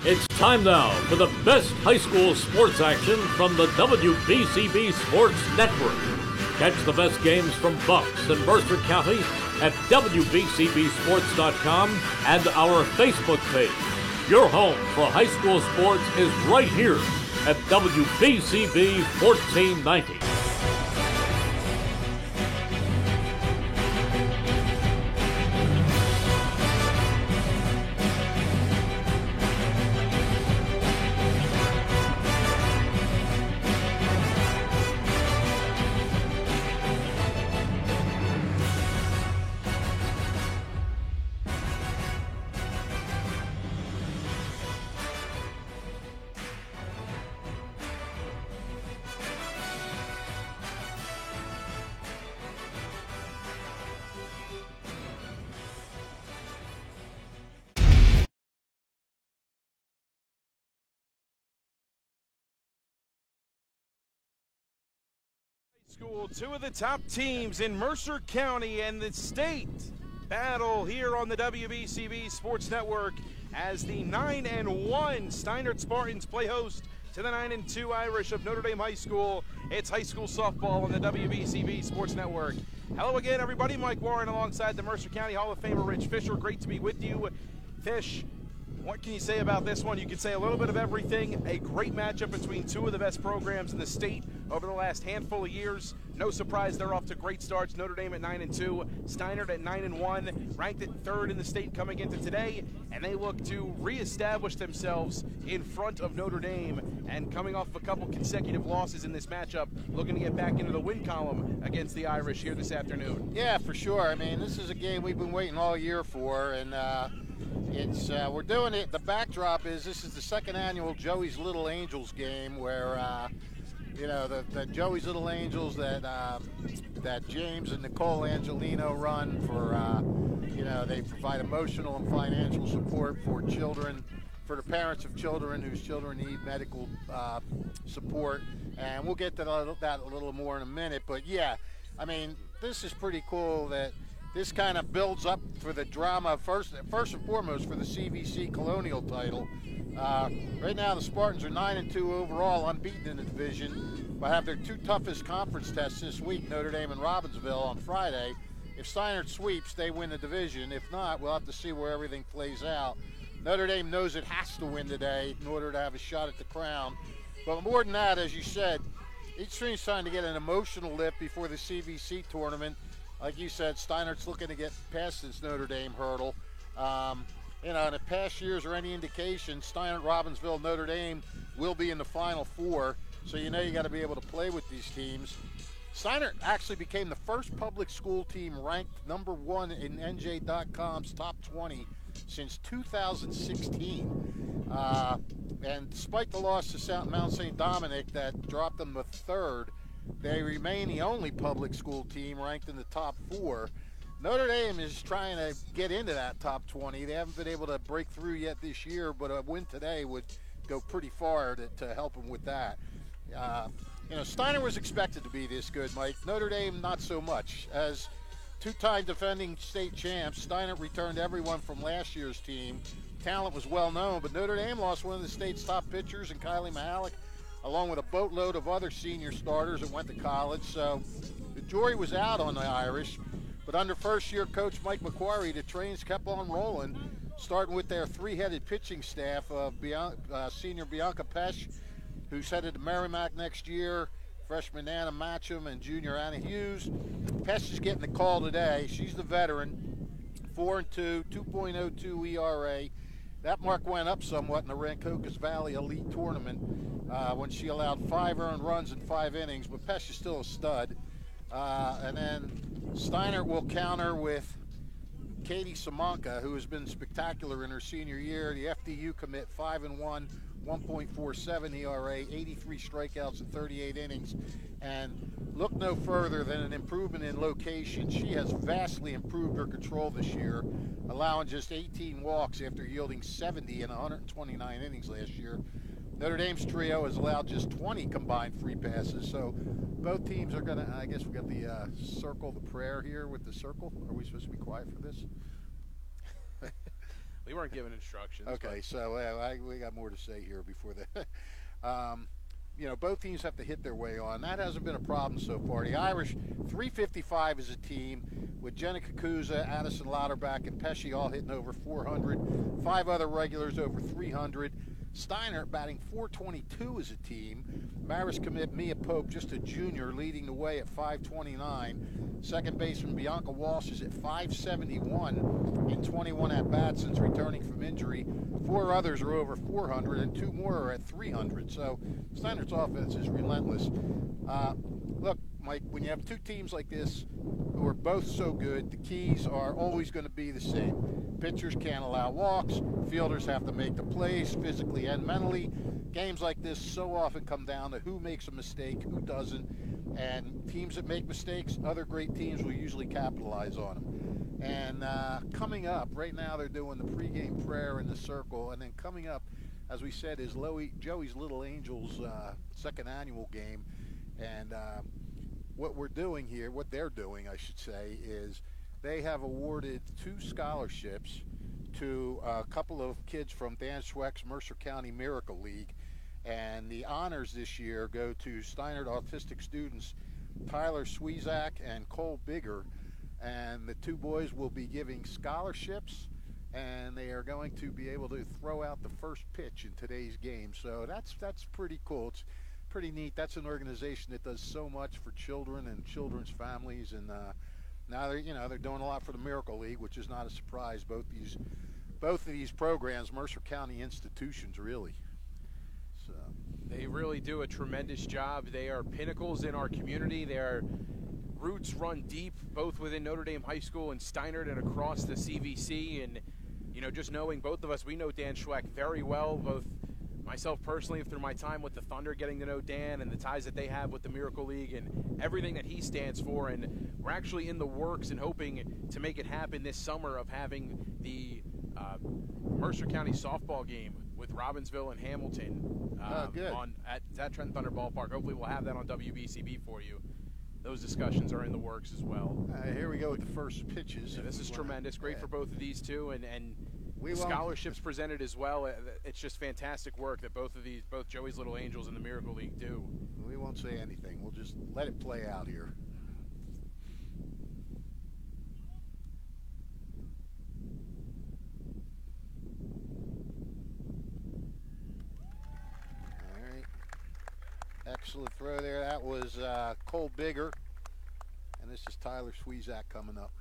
It's time now for the best high school sports action from the WBCB Sports Network. Catch the best games from Bucks and Mercer County at WBCBSports.com and our Facebook page. Your home for high school sports is right here at WBCB 1490. School, two of the top teams in Mercer County and the state battle here on the WBCB Sports Network as the 9-1 Steinert Spartans play host to the 9-2 Irish of Notre Dame High School. It's high school softball on the WBCB Sports Network. Hello again, everybody. Mike Warren alongside the Mercer County Hall of Famer Rich Fisher. Great to be with you. Fish, what can you say about this one? You could say a little bit of everything. A great matchup between two of the best programs in the state over the last handful of years. No surprise, they're off to great starts. Notre Dame at 9-2, Steinert at 9-1, ranked at third in the state coming into today, and they look to reestablish themselves in front of Notre Dame. And coming off a couple consecutive losses in this matchup, looking to get back into the win column against the Irish here this afternoon. Yeah, for sure. I mean, this is a game we've been waiting all year for, and we're doing it. The backdrop is this is the second annual Joey's Little Angels game where the Joey's Little Angels that James and Nicole Angelino run for they provide emotional and financial support for children, for the parents of children whose children need medical support, and we'll get to that a little more in a minute. But yeah, I mean, this is pretty cool that this kind of builds up for the drama first and foremost for the CVC Colonial title. Right now the Spartans are 9-2 overall, unbeaten in the division, but have their two toughest conference tests this week, Notre Dame and Robbinsville on Friday. If Steinert sweeps, they win the division. If not, we'll have to see where everything plays out. Notre Dame knows it has to win today in order to have a shot at the crown. But more than that, as you said, each team's trying to get an emotional lift before the CVC tournament. Like you said, Steinert's looking to get past this Notre Dame hurdle. In the past years or any indication, Steinert, Robbinsville, Notre Dame will be in the Final Four, so you got to be able to play with these teams. Steinert actually became the first public school team ranked number 1 in NJ.com's top 20 since 2016. And despite the loss to Mount St. Dominic that dropped them to third, they remain the only public school team ranked in the top 4. Notre Dame is trying to get into that top 20. They haven't been able to break through yet this year, but a win today would go pretty far to help them with that. Steinert was expected to be this good, Mike. Notre Dame, not so much. As two-time defending state champs, Steinert returned everyone from last year's team. Talent was well known, but Notre Dame lost one of the state's top pitchers in Kylie Mahalik, along with a boatload of other senior starters that went to college. So the jury was out on the Irish. But under first-year coach Mike McQuarrie, the trains kept on rolling, starting with their three-headed pitching staff of senior Bianca Pesch, who's headed to Merrimack next year, freshman Anna Matcham, and junior Anna Hughes. Pesch is getting the call today. She's the veteran, 4-2, 2.02 ERA. That mark went up somewhat in the Rancocas Valley Elite Tournament when she allowed 5 earned runs in 5 innings, but Pesch is still a stud. And then Steinert will counter with Katie Samanka, who has been spectacular in her senior year. The FDU commit, 5-1, 1.47 ERA, 83 strikeouts in 38 innings. And look no further than an improvement in location. She has vastly improved her control this year, allowing just 18 walks after yielding 70 in 129 innings last year. Notre Dame's trio has allowed just 20 combined free passes. So both teams are going to, I guess we got the circle, the prayer here with the circle. Are we supposed to be quiet for this? We weren't given instructions. Okay, so we got more to say here before that. Both teams have to hit their way on. That hasn't been a problem so far. The Irish, 355 as a team, with Jenica Kuza, Addison Lauterbach, and Pesci all hitting over 400. 5 other regulars over 300. Steiner batting 422 as a team. Maris commit Mia Pope, just a junior, leading the way at 529. Second baseman Bianca Walsh is at 571 in 21 at-bats since returning from injury. 4 others are over 400, and 2 more are at 300. So Steiner's offense is relentless. Look, Mike, when you have 2 teams like this who are both so good, the keys are always going to be the same. Pitchers can't allow walks. Fielders have to make the plays physically and mentally. Games like this so often come down to who makes a mistake, who doesn't. And teams that make mistakes, other great teams will usually capitalize on them. And coming up, right now they're doing the pregame prayer in the circle. And then coming up, as we said, is Joey's Little Angels second annual game. And what we're doing here, what they're doing, I should say, is they have awarded 2 scholarships to a couple of kids from Dan Schweck's Mercer County Miracle League. And the honors this year go to Steinert autistic students Tyler Swezak and Cole Bigger. And the 2 boys will be giving scholarships, and they are going to be able to throw out the first pitch in today's game. So that's pretty cool. It's pretty neat. That's an organization that does so much for children and children's families, and now they're doing a lot for the Miracle League, which is not a surprise. Both of these programs, Mercer County institutions, really. So they really do a tremendous job. They are pinnacles in our community. Their roots run deep, both within Notre Dame High School and Steinert and across the CVC. And just knowing both of us, we know Dan Schweck very well, both myself personally through my time with the Thunder, getting to know Dan and the ties that they have with the Miracle League and everything that he stands for. And we're actually in the works and hoping to make it happen this summer of having the Mercer County softball game with Robbinsville and Hamilton at Trenton Thunder Ballpark. Hopefully we'll have that on WBCB for you. Those discussions are in the works as well. Here we go with the first pitches. Yeah, this is tremendous. Great for both of these two, and scholarships presented as well. It's just fantastic work that both Joey's Little Angels and the Miracle League do. We won't say anything. We'll just let it play out here. All right. Excellent throw there. That was Cole Bigger. And this is Tyler Swezak coming up.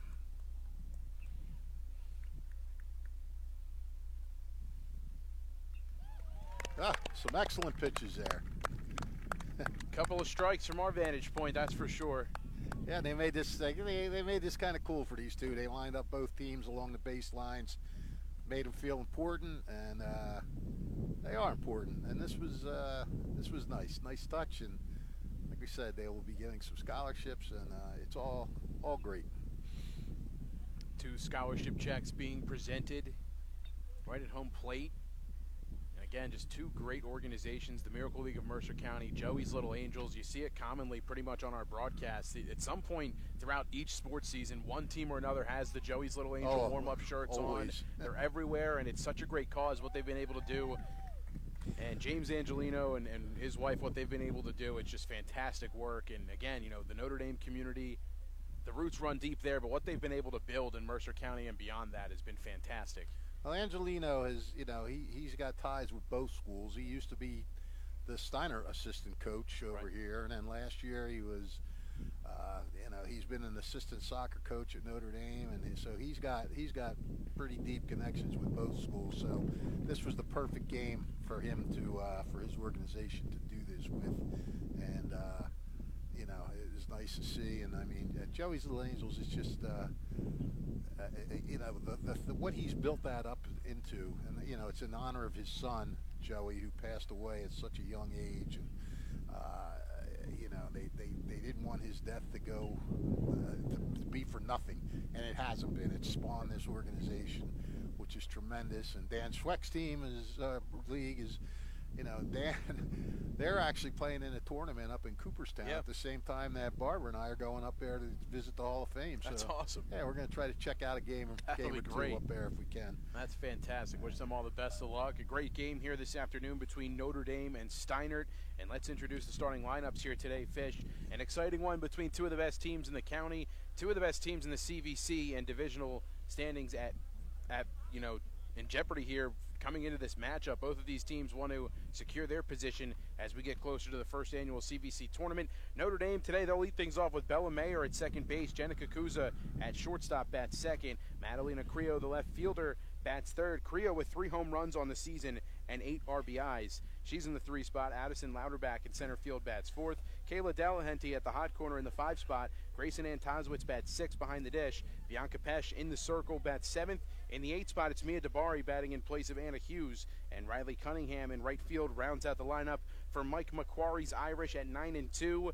Some excellent pitches there. Couple of strikes from our vantage point, that's for sure. Yeah, they made this kind of cool for these 2. They lined up both teams along the baselines, made them feel important, and they are important. And this was nice touch. And like we said, they will be getting some scholarships, and it's all great. 2 scholarship checks being presented right at home plate. Again, just 2 great organizations, the Miracle League of Mercer County, Joey's Little Angels. You see it commonly pretty much on our broadcasts. At some point throughout each sports season, one team or another has the Joey's Little Angel warm-up shirts always on. They're everywhere, and it's such a great cause, what they've been able to do. And James Angelino and his wife, what they've been able to do, it's just fantastic work. And again, the Notre Dame community, the roots run deep there, but what they've been able to build in Mercer County and beyond that has been fantastic. Well, Angelino has, he's got ties with both schools. He used to be the Steiner assistant coach over here, and then last year he was, he's been an assistant soccer coach at Notre Dame, and so he's got pretty deep connections with both schools. So this was the perfect game for him to, for his organization to do this with, and it was nice to see. And I mean, Joey's Little Angels is just. What he's built that up into, and it's in honor of his son Joey, who passed away at such a young age, and they didn't want his death to go to be for nothing, and it hasn't been. It's spawned this organization, which is tremendous. And Dan Schweck's team is league is you know, Dan, they're actually playing in a tournament up in Cooperstown at the same time that Barbara and I are going up there to visit the Hall of Fame. That's awesome. Yeah, we're going to try to check out a game or two up there if we can. That's fantastic. Wish them all the best of luck. A great game here this afternoon between Notre Dame and Steinert. And let's introduce the starting lineups here today, Fish. An exciting one between two of the best teams in the county, two of the best teams in the CVC and divisional standings at in jeopardy here coming into this matchup. Both of these teams want to secure their position as we get closer to the first annual CVC tournament. Notre Dame today, they'll lead things off with Bella Mayer at second base. Jenica Kuza at shortstop bats second. Madalena Creo, the left fielder, bats third. Creo with 3 home runs on the season and 8 RBIs. She's in the 3 spot. Addison Louderback in center field bats fourth. Kayla Delahanty at the hot corner in the 5 spot. Grayson Antazowitz bats 6 behind the dish. Bianca Pesh in the circle bats 7th. In the 8 spot, it's Mia Dabari batting in place of Anna Hughes. And Riley Cunningham in right field rounds out the lineup for Mike Macquarie's Irish at 9-2.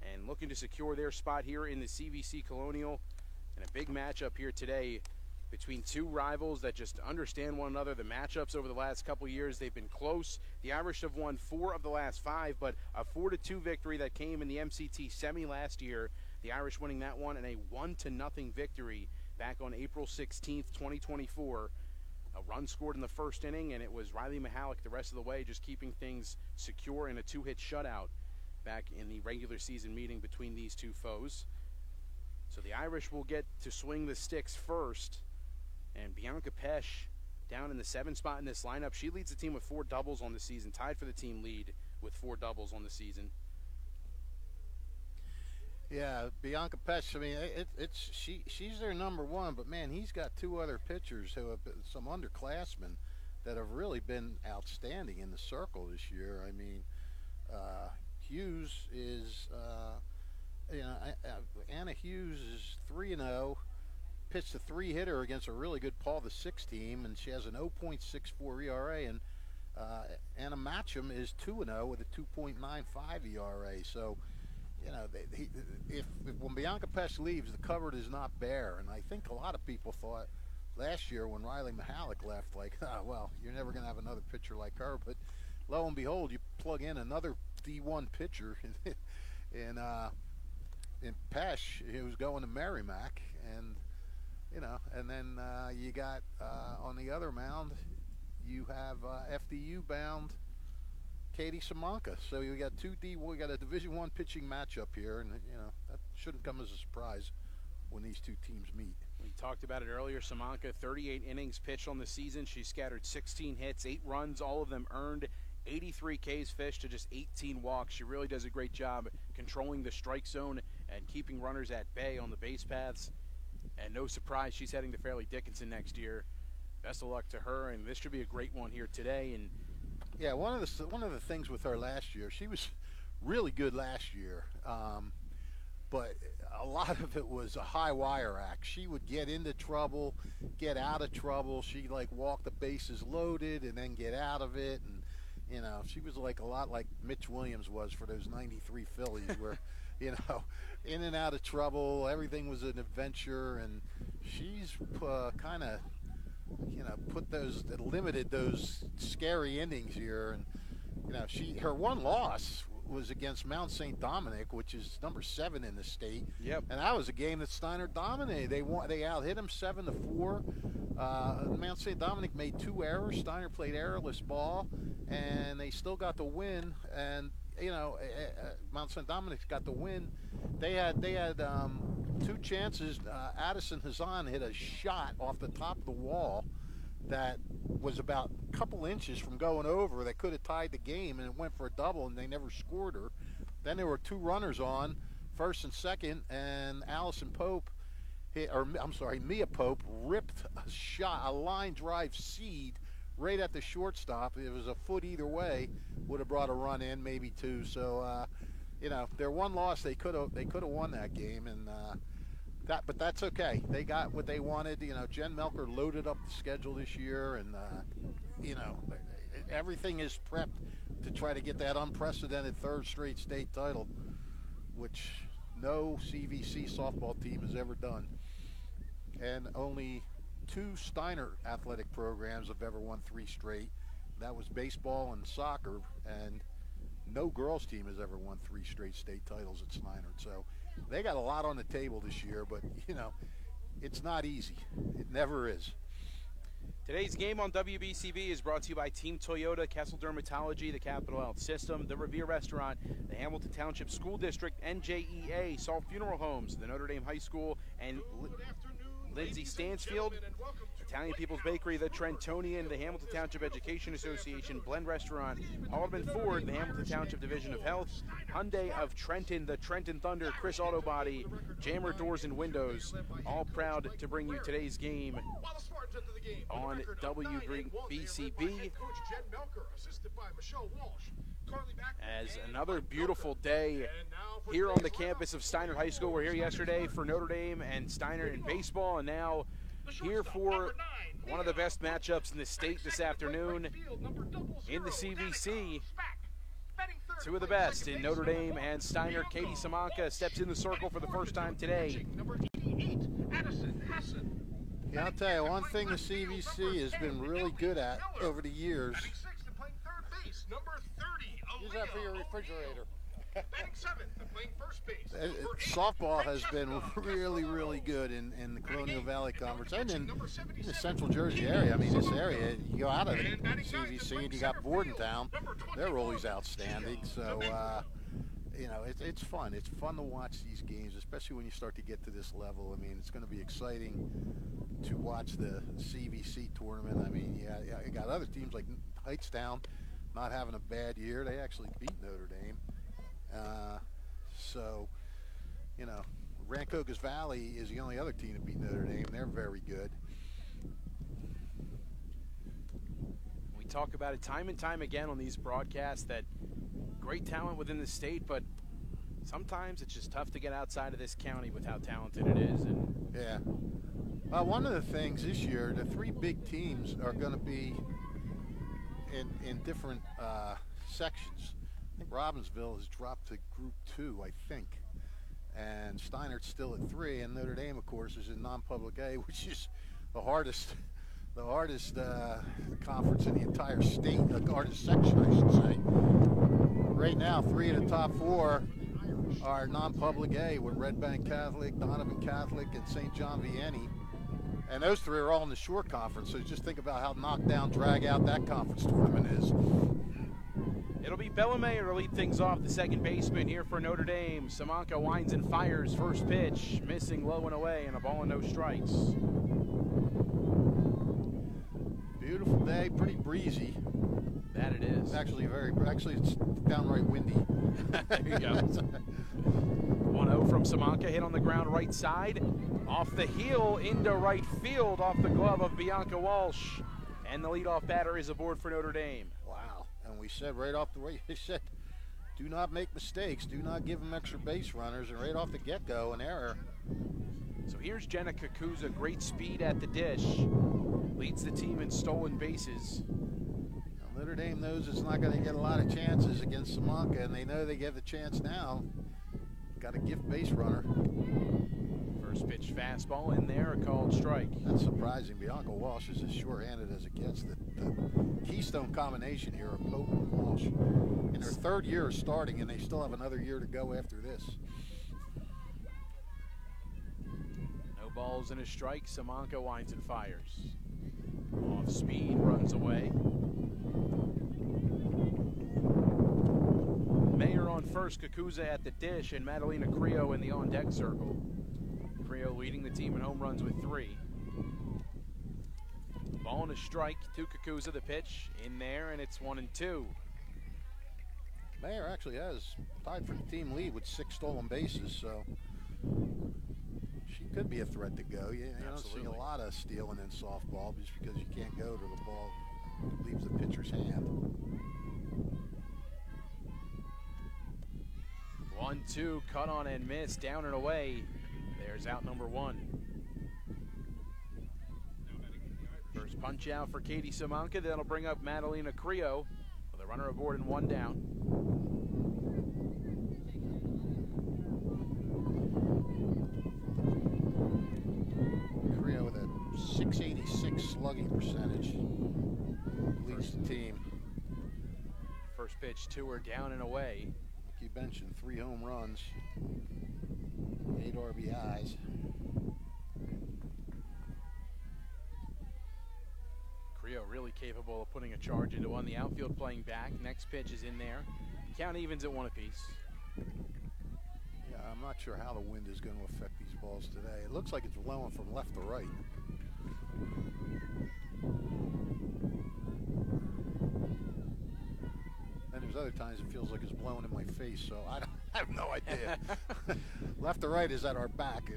And looking to secure their spot here in the CVC Colonial. And a big matchup here today between two rivals that just understand one another. The matchups over the last couple years, they've been close. The Irish have won 4 of the last 5, but a 4-2 victory that came in the MCT semi last year. The Irish winning that one, and a 1-0 victory back on April 16th, 2024. A run scored in the first inning, and it was Riley Mihalik the rest of the way, just keeping things secure in a 2-hit shutout back in the regular season meeting between these two foes. So the Irish will get to swing the sticks first. And Bianca Pesh down in the 7 spot in this lineup. She leads the team with 4 doubles on the season, tied for the team lead with 4 doubles on the season. Yeah, Bianca Pesh, I mean, she's their number 1, but man, he's got 2 other pitchers who have been some underclassmen that have really been outstanding in the circle this year. I mean, Hughes is, Anna Hughes is 3-0. Pitched a 3-hitter against a really good Paul VI team, and she has an 0.64 ERA. And Anna Matcham is 2-0 with a 2.95 ERA. So, you know, if when Bianca Pesh leaves, the cupboard is not bare. And I think a lot of people thought last year when Riley Mihalik left, like, well, you're never going to have another pitcher like her. But lo and behold, you plug in another D1 pitcher in Pesh, who's going to Merrimack, and you know, and then you got on the other mound, you have FDU bound Katie Samanka. So you got we got a Division I pitching matchup here, and you know that shouldn't come as a surprise when these two teams meet. We talked about it earlier. Samanka, 38 innings pitched on the season. She scattered 16 hits, 8 runs, all of them earned. 83 Ks fished to just 18 walks. She really does a great job controlling the strike zone and keeping runners at bay on the base paths. And no surprise, she's heading to Fairleigh Dickinson next year. Best of luck to her, and this should be a great one here today. And yeah, one of the things with her last year, she was really good last year, but a lot of it was a high wire act. She would get into trouble, get out of trouble. She'd like walk the bases loaded and then get out of it, and you know, she was like a lot like Mitch Williams was for those '93 Phillies, where you know, in and out of trouble, everything was an adventure, and she's kind of, you know, limited those scary innings here. And you know, her one loss was against Mount St. Dominic, which is number 7 in the state. Yep. And that was a game that Steiner dominated. They out-hit them 7-4. Mount St. Dominic made 2 errors. Steiner played errorless ball, and they still got the win. And you know, Mount St. Dominic's got the win. They had 2 chances. Addison Hazan hit a shot off the top of the wall that was about a couple inches from going over. They could have tied the game, and it went for a double, and they never scored her. Then there were 2 runners on, first and second, and Mia Pope ripped a line drive seed right at the shortstop. It was a foot either way, would have brought a run in, maybe 2. So, you know, their one loss, they could have won that game, and but that's okay. They got what they wanted. You know, Jen Melker loaded up the schedule this year, and you know, everything is prepped to try to get that unprecedented 3rd straight state title, which no CVC softball team has ever done, and only 2 Steiner athletic programs have ever won 3 straight. that was baseball and soccer, and no girls team has ever won 3 straight state titles at Steinert. So they got a lot on the table this year, but, you know, it's not easy. It never is. Today's game on WBCB is brought to you by Team Toyota, Kessel Dermatology, the Capital Health System, the Revere Restaurant, the Hamilton Township School District, NJEA, Salt Funeral Homes, the Notre Dame High School, and Lindsay Stansfield, Italian People's Bakery, the Trentonian, the Hamilton Township Education Association, Blend Restaurant, Haldeman Ford, the Hamilton Township Division of Health, Hyundai of Trenton, the Trenton Thunder, Chris Auto Body, Jammer Doors and Windows, all proud to bring you today's game on WBCB. As another beautiful day here on the campus of Steinert High School. We're here yesterday for Notre Dame and Steinert in baseball, and now here for one of the best matchups in the state this afternoon in the CVC. 2 of the best in Notre Dame and Steinert. Katie Simanka steps in the circle for the first time today. Yeah, I'll tell you, one thing the CVC has been really good at over the years. Use that for your refrigerator. Softball has been really, really good in the Colonial Valley Conference and in the Central Jersey area. I mean, this area, you go out of the CVC and you got Bordentown. They're always outstanding. So, you know, it's fun. It's fun to watch these games, especially when you start to get to this level. I mean, it's going to be exciting to watch the CVC tournament. I mean, yeah, you got other teams like Hightstown not having a bad year. They actually beat Notre Dame. So, you know, Rancocas Valley is the only other team to beat Notre Dame. They're very good. We talk about it time and time again on these broadcasts that great talent within the state, but sometimes it's just tough to get outside of this county with how talented it is. And yeah. One of the things this year, the 3 big teams are going to be in different sections. I think Robbinsville has dropped to Group 2, I think, and Steinert's still at 3, and Notre Dame, of course, is in non-public A, which is the hardest conference in the entire state, the hardest section, I should say. Right now, 3 of the top 4 are non-public A, with Red Bank Catholic, Donovan Catholic, and St. John Vianney. And those 3 are all in the short conference, so just think about how knocked down, drag out that conference tournament is. It'll be Bellamayer to lead things off, the second baseman here for Notre Dame. Simanka winds and fires, first pitch, missing low and away, and a ball and no strikes. Beautiful day, pretty breezy. That it is. Actually, it's downright windy. There you go. 1-0 from Simanka, hit on the ground right side. Off the heel into right field, off the glove of Bianca Walsh. And the leadoff batter is aboard for Notre Dame. Wow. And we said right off the way, they said, do not make mistakes. Do not give them extra base runners. And right off the get-go, an error. So here's Jenna Kakuza, great speed at the dish. Leads the team in stolen bases. Now, Notre Dame knows it's not going to get a lot of chances against Simanka, and they know they get the chance now. Got a gift base runner. First pitch fastball in there, a called strike. That's surprising. Bianca Walsh is as short-handed as it gets. The keystone combination here of Pope and Walsh. In her 3rd year of starting, and they still have another year to go after this. No balls and a strike. Simanka winds and fires. Off speed, runs away. Mayer on first, Kakuza at the dish, and Madalena Creo in the on-deck circle. Creo leading the team in home runs with 3. Ball and a strike to Kakuza, the pitch in there, and it's 1-2. Mayer actually has tied for the team lead with 6 stolen bases, so she could be a threat to go. You don't see a lot of stealing in softball just because you can't go to the ball leaves the pitcher's hand. 1-2, cut on and miss, down and away. There's out number 1. First punch out for Katie Simanka. That'll bring up Madalena Creo with a runner aboard and 1 down. Creo with a .686 slugging percentage leads the team. First pitch to her, down and away. You mentioned 3 home runs, 8 RBIs. Creo really capable of putting a charge into one. The outfield playing back. Next pitch is in there. Count evens at 1 apiece. Yeah, I'm not sure how the wind is going to affect these balls today. It looks like it's blowing from left to right. And there's other times it feels like it's blowing in my face, so I have no idea. Left to right is at our back.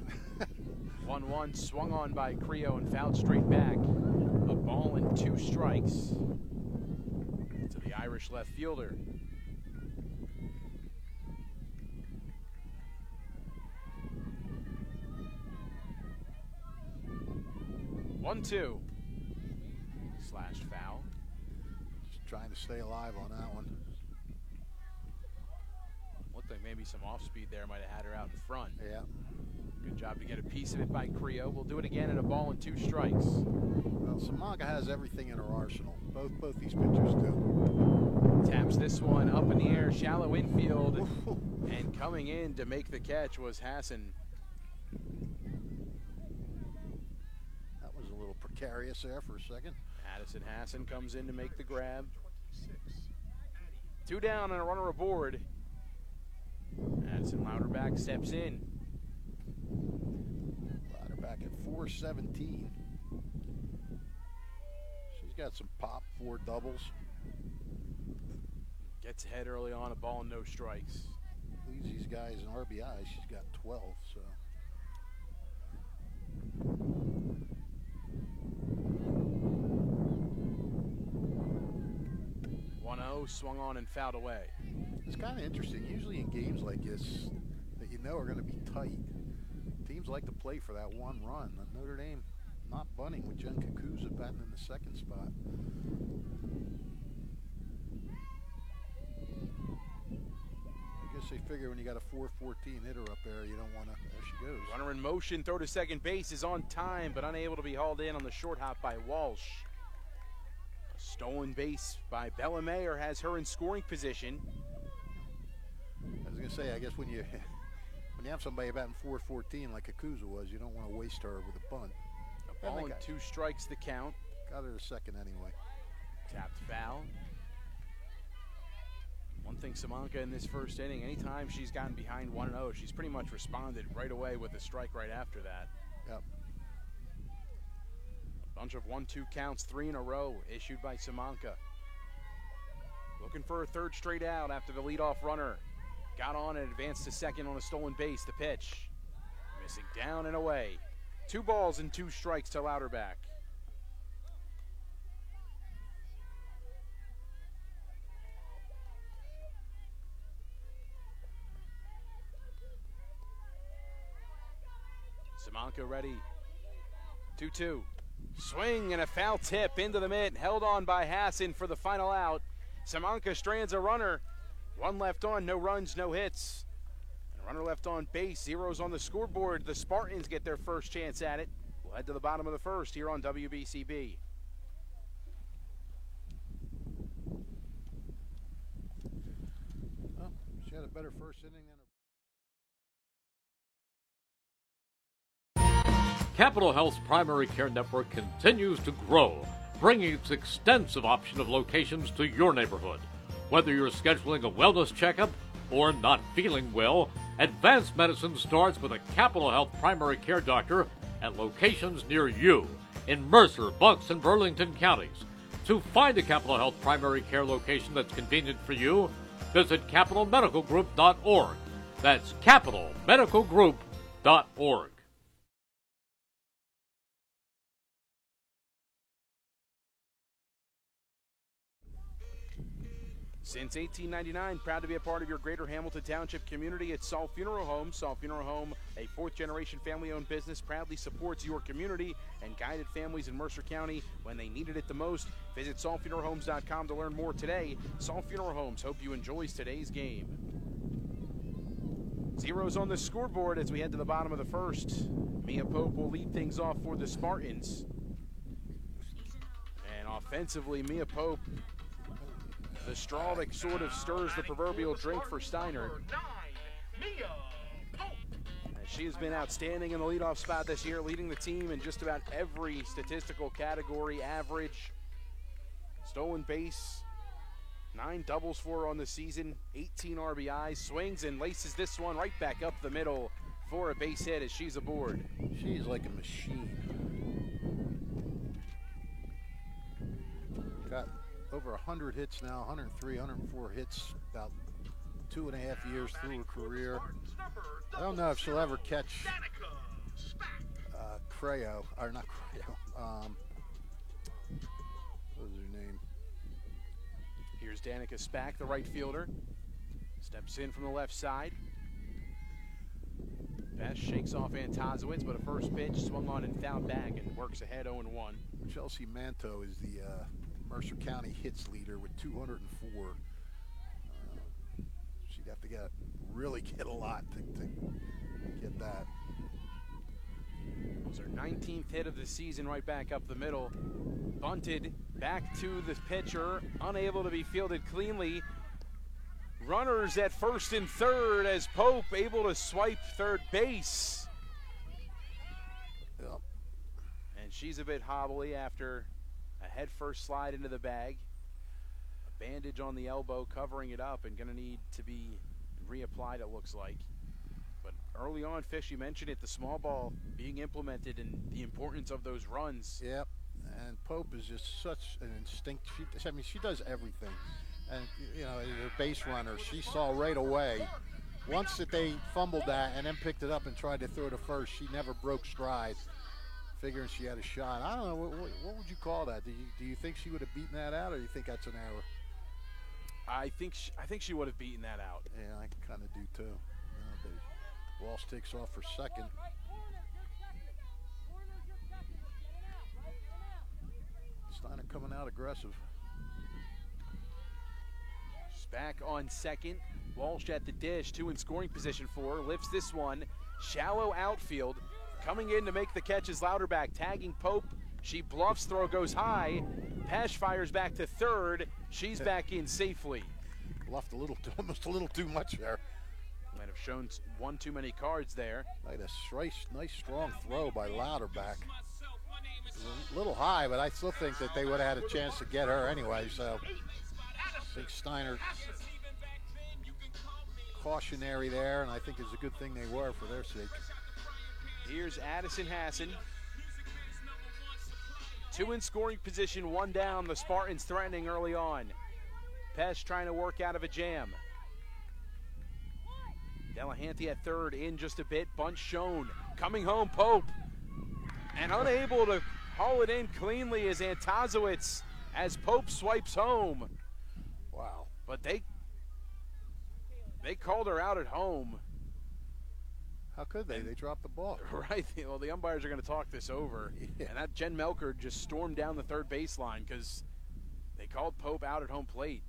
1-1 swung on by Creo and fouled straight back. A ball and 2 strikes to the Irish left fielder. One-two. Slash foul. Just trying to stay alive on that one. Looked like maybe some off speed there might have had her out in front. Yeah. Good job to get a piece of it by Creo. We'll do it again at a ball and 2 strikes. Well, Simonka has everything in her arsenal. Both these pitchers do. Taps this one up in the air, shallow infield, and coming in to make the catch was Hassan. That was a little precarious there for a second. Addison Hassan comes in to make the grab. 2 down and a runner aboard. Addison Louderback steps in. Louderback at 417. She's got some pop, 4 doubles. Gets ahead early on, a ball and no strikes. Leads these guys in RBI. She's got 12, so. 1-0, swung on and fouled away. It's kind of interesting. Usually in games like this that you know are going to be tight, teams like to play for that 1 run. Notre Dame not bunting with Jen Kakuza batting in the 2nd spot. I guess they figure when you got a 414 hitter up there, you don't want to. There she goes. Runner in motion, throw to second base is on time, but unable to be hauled in on the short hop by Walsh. A stolen base by Bellamayer has her in scoring position. I was going to say, I guess when you have somebody batting 414 like Kakuza was, you don't want to waste her with a bunt. A ball and 2 strikes the count. Got her to second anyway. Tapped foul. One thing Simonka in this first inning, anytime she's gotten behind 1-0, she's pretty much responded right away with a strike right after that. Yep. A bunch of 1-2 counts, 3 in a row issued by Simonka. Looking for a 3rd straight out after the leadoff runner. Got on and advanced to second on a stolen base. The pitch. Missing down and away. 2 balls and 2 strikes to Louderback. Simonka ready. 2-2. Swing and a foul tip into the mitt. Held on by Hassan for the final out. Simonka strands a runner. 1 left on, no runs, no hits. And a runner left on base, 0s on the scoreboard. The Spartans get their first chance at it. We'll head to the bottom of the 1st here on WBCB. Well, she had a better first inning than her. Capital Health's primary care network continues to grow, bringing its extensive option of locations to your neighborhood. Whether you're scheduling a wellness checkup or not feeling well, advanced medicine starts with a Capital Health primary care doctor at locations near you in Mercer, Bucks, and Burlington counties. To find a Capital Health primary care location that's convenient for you, visit capitalmedicalgroup.org. That's capitalmedicalgroup.org. Since 1899, proud to be a part of your greater Hamilton Township community. It's Saul Funeral Home. Saul Funeral Home, a 4th-generation family-owned business, proudly supports your community and guided families in Mercer County when they needed it the most. Visit SaulFuneralHomes.com to learn more today. Saul Funeral Homes, hope you enjoys today's game. 0s on the scoreboard as we head to the bottom of the 1st. Mia Pope will lead things off for the Spartans. And offensively, Mia Pope the straw that sort of stirs the proverbial drink for Steiner. She has been outstanding in the leadoff spot this year, leading the team in just about every statistical category, average, stolen base, 9 doubles for her on the season, 18 RBIs, swings and laces this one right back up the middle for a base hit as she's aboard. She's like a machine. Got over 100 hits now, 103, 104 hits, about 2.5 years through her career. I don't know if she'll ever catch Creo, or not Creo. What was her name? Here's Danica Spack, the right fielder. Steps in from the left side. Best shakes off Antozowitz, but a first pitch swung on and fouled back and works ahead 0-1. Chelsea Manto is the Mercer County hits leader with 204. She'd have to really get a lot to get that. It was her 19th hit of the season, right back up the middle. Bunted back to the pitcher, unable to be fielded cleanly. Runners at first and third as Pope able to swipe third base. Yep. And she's a bit hobbly after a head first slide into the bag. A bandage on the elbow covering it up and going to need to be reapplied, it looks like. But early on, Fish, you mentioned it, the small ball being implemented and the importance of those runs. Yep. And Pope is just such an instinct. She does everything. And, you know, as a base runner, she saw right away, once that they fumbled that and then picked it up and tried to throw to first, she never broke stride, figuring she had a shot. I don't know, what would you call that? Do you think she would have beaten that out, or do you think that's an error? I think she would have beaten that out. Yeah, I kind of do too. Walsh takes off for second. Steiner coming out aggressive. Back on second. Walsh at the dish, 2 in scoring position for her. Lifts this one. Shallow outfield. Coming in to make the catch is Louderback, tagging Pope. She bluffs, throw goes high. Pesh fires back to third. She's back in safely. Bluffed almost a little too much there. Might have shown one too many cards there. Nice strong throw by Louderback. A little high, but I still think that they would have had a chance to get her anyway, so I think Steiner cautionary there, and I think it's a good thing they were for their sake. Here's Addison Hassan. 2 in scoring position, 1 down. The Spartans threatening early on. Pesh trying to work out of a jam. Delahanty at third, in just a bit. Bunt shown. Coming home, Pope. And unable to haul it in cleanly is Antozowitz as Pope swipes home. Wow. But they called her out at home. How could they? They dropped the ball. Right. Well, the umpires are going to talk this over. Yeah. And that Jen Melker just stormed down the third baseline because they called Pope out at home plate.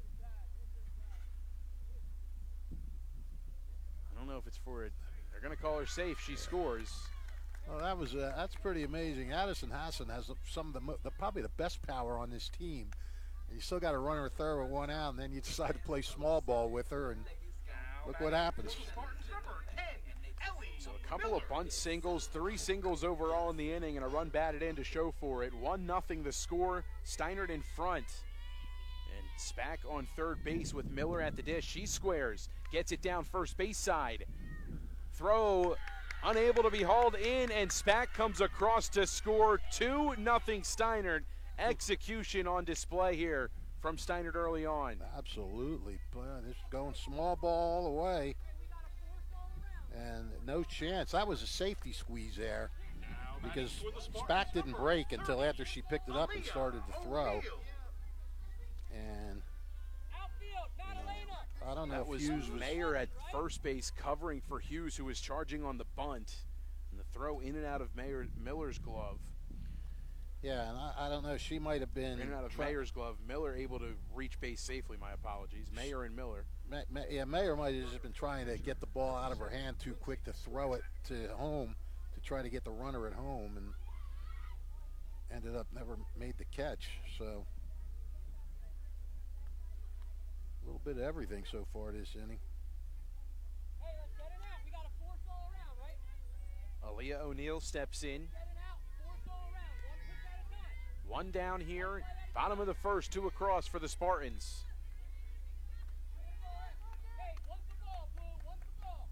I don't know if it's for it. They're going to call her safe. She scores. Well, that's pretty amazing. Addison Hassan has some of the probably the best power on this team. And you still got to run her third with 1 out, and then you decide to play small ball with her, and look what happens. So a couple of bunt singles, 3 singles overall in the inning, and a run batted in to show for it. 1-0 the score. Steinert in front. And Spack on third base with Miller at the dish. She squares, gets it down first base side. Throw unable to be hauled in, and Spack comes across to score. 2-0 Steinert. Execution on display here from Steinert early on. Absolutely. Just going small ball all the way. And no chance. That was a safety squeeze there because Spack didn't break until after she picked it up and started to throw. And I don't know that if Hughes was Mayer at first base covering for Hughes, who was charging on the bunt. And the throw in and out of Miller's glove. Yeah, and I don't know. She might have been in and out of Mayer's glove. Miller able to reach base safely. My apologies. Mayer and Miller. Mayer might have just been trying to get the ball out of her hand too quick to throw it to home to try to get the runner at home, and ended up never made the catch. So A little bit of everything so far this inning. Hey, let's get it out. We got to force all around, right? Aaliyah O'Neill steps in. Get it out. Force all around. One pitch at a time. One down here. Bottom of the first, 2 across for the Spartans. Hey, one's the ball, Blue. One's the ball.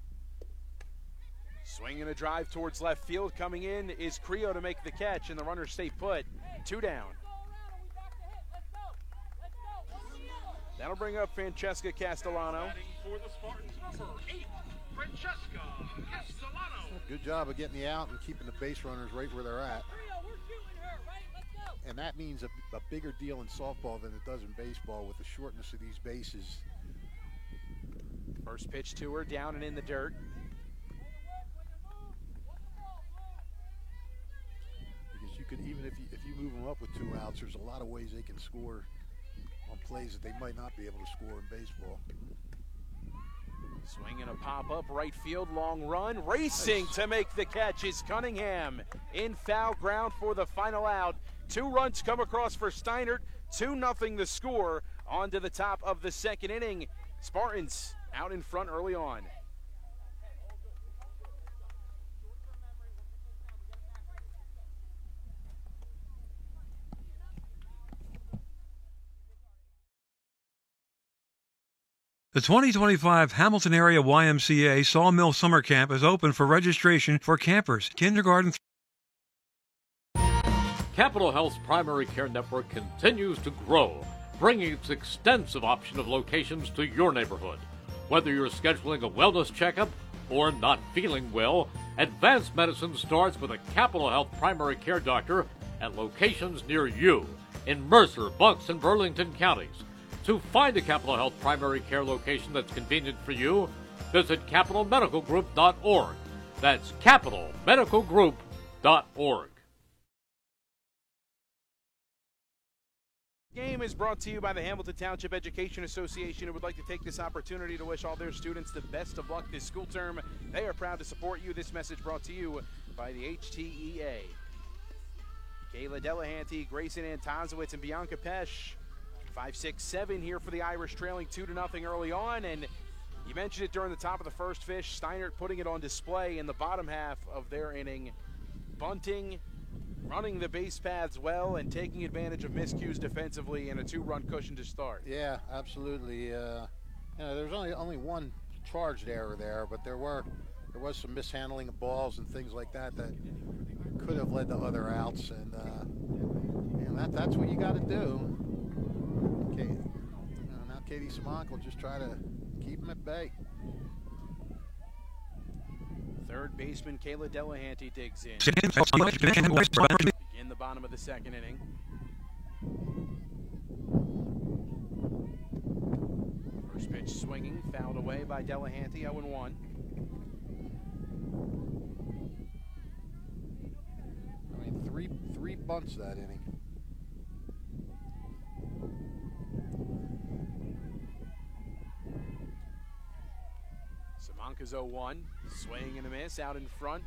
Swing and a drive towards left field. Coming in is Creo to make the catch, and the runners stay put. 2 down. Force all around and we back to hit. Let's go. Let's go. One field. That'll bring up Francesca Castellano. Batting for the Spartans, number 8, Francesca Castellano. Good job of getting the out and keeping the base runners right where they're at. Creo, we're shooting her, right? Let's go. And that means a bigger deal in softball than it does in baseball with the shortness of these bases. First pitch to her, down and in the dirt. Because you could, even if you move them up with 2 outs, there's a lot of ways they can score on plays that they might not be able to score in baseball. Swing and a pop-up, right field, long run. Racing to make the catch is Cunningham. In foul ground for the final out. 2 runs come across for Steinert. 2-0 the score. On to the top of the second inning. Spartans out in front early on. The 2025 Hamilton Area YMCA Sawmill Summer Camp is open for registration for campers, kindergarten. Capital Health's primary care network continues to grow, bringing its extensive option of locations to your neighborhood. Whether you're scheduling a wellness checkup or not feeling well, advanced medicine starts with a Capital Health primary care doctor at locations near you in Mercer, Bucks, and Burlington counties. To find a Capital Health primary care location that's convenient for you, visit capitalmedicalgroup.org. That's capitalmedicalgroup.org. Game is brought to you by the Hamilton Township Education Association, who would like to take this opportunity to wish all their students the best of luck this school term. They are proud to support you. This message brought to you by the HTEA. Kayla Delahanty, Grayson Antonzowitz, and Bianca Pesh. 5-6-7 here for the Irish, trailing 2-0 early on. And you mentioned it during the top of the first fish. Steinert putting it on display in the bottom half of their inning. Bunting, running the base paths well, and taking advantage of miscues defensively and a 2-run cushion to start. Yeah, absolutely. There's only one charged error there, but there was some mishandling of balls and things like that that could have led to other outs, and that's what you got to do. Okay, now Katie Simonk will just try to keep him at bay. Third baseman Kayla Delahanty digs in. In the bottom of the second inning. First pitch swinging, fouled away by Delahanty, 0-1. I mean, three bunts that inning. Simonka's 0-1, swing and a miss out in front.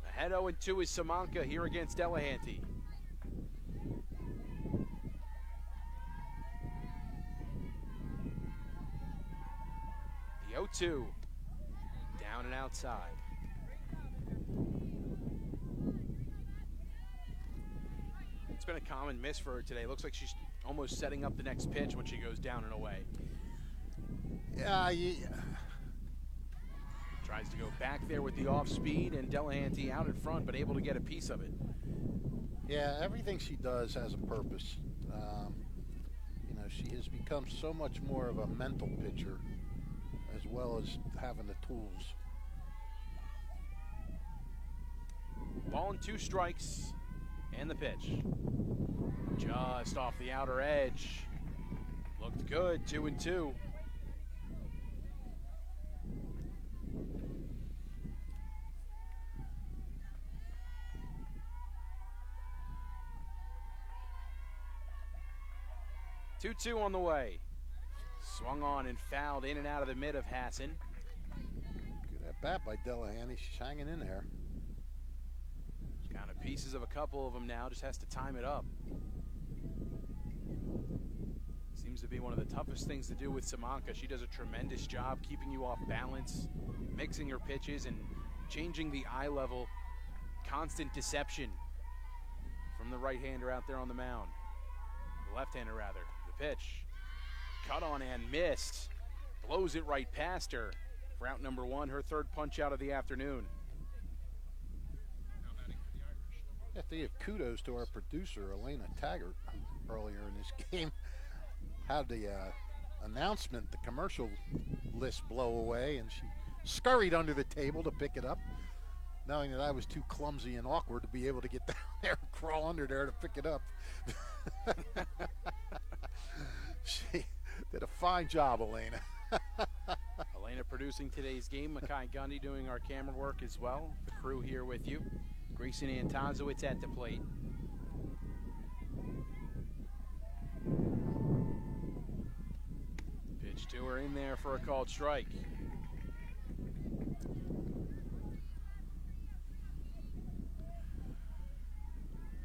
Ahead 0-2 is Simonka here against Delahanty. The 0-2, down and outside. It's been a common miss for her today. Looks like she's almost setting up the next pitch when she goes down and away. Yeah. Tries to go back there with the off speed, and Delahanty out in front, but able to get a piece of it. Yeah, everything she does has a purpose. She has become so much more of a mental pitcher as well as having the tools. Ball and 2 strikes, and the pitch. Just off the outer edge. Looked good, 2-2. Two on the way. Swung on and fouled in and out of the mid of Hassan. Good at bat by Delahanty. She's hanging in there. Kind of pieces of a couple of them now. Just has to time it up. Seems to be one of the toughest things to do with Simonka. She does a tremendous job keeping you off balance, mixing her pitches, and changing the eye level. Constant deception from the right-hander out there on the mound. The left-hander, rather. The pitch. Cut on and missed. Blows it right past her. For out number one, her third punch out of the afternoon. I have to give kudos to our producer, Elena Taggart, who earlier in this game had the announcement, the commercial list blow away, and she scurried under the table to pick it up, knowing that I was too clumsy and awkward to be able to get down there and crawl under there to pick it up. She did a fine job, Elena. Elena producing today's game. Makai Gundy doing our camera work as well. The crew here with you. Grayson Antazowitz at the plate. Pitch to her in there for a called strike.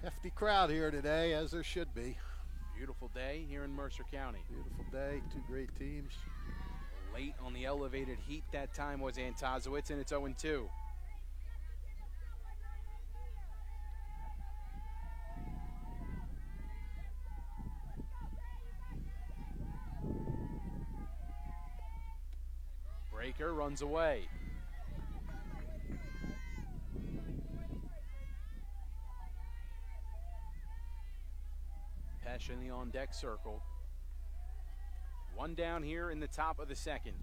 Hefty crowd here today, as there should be. Beautiful day here in Mercer County. Beautiful day, two great teams. Late on the elevated heat that time was Antazowitz, and it's 0-2. Breaker runs away. Pesh in the on-deck circle. One down here in the top of the second.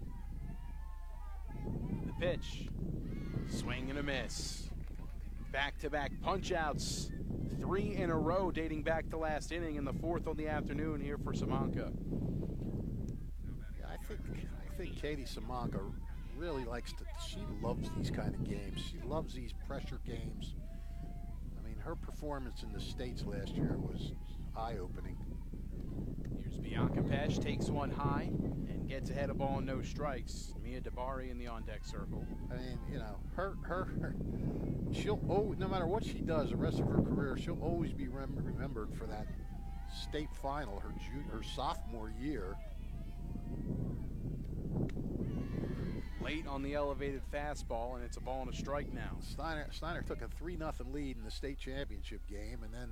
The pitch. Swing and a miss. Back-to-back punch-outs. 3 in a row dating back to last inning, and the fourth on the afternoon here for Simonka. Yeah, I think Katie Simonka really likes to, she loves these kind of games. She loves these pressure games. I mean, her performance in the States last year was eye-opening. Here's Bianca Pesh, takes one high and gets ahead of ball and no strikes. Mia Dabari in the on-deck circle. I mean, you know, she'll always, no matter what she does the rest of her career, she'll always be remembered for that state final her sophomore year. Late on the elevated fastball, and it's a ball and a strike now. Steiner took a 3-0 lead in the state championship game, and then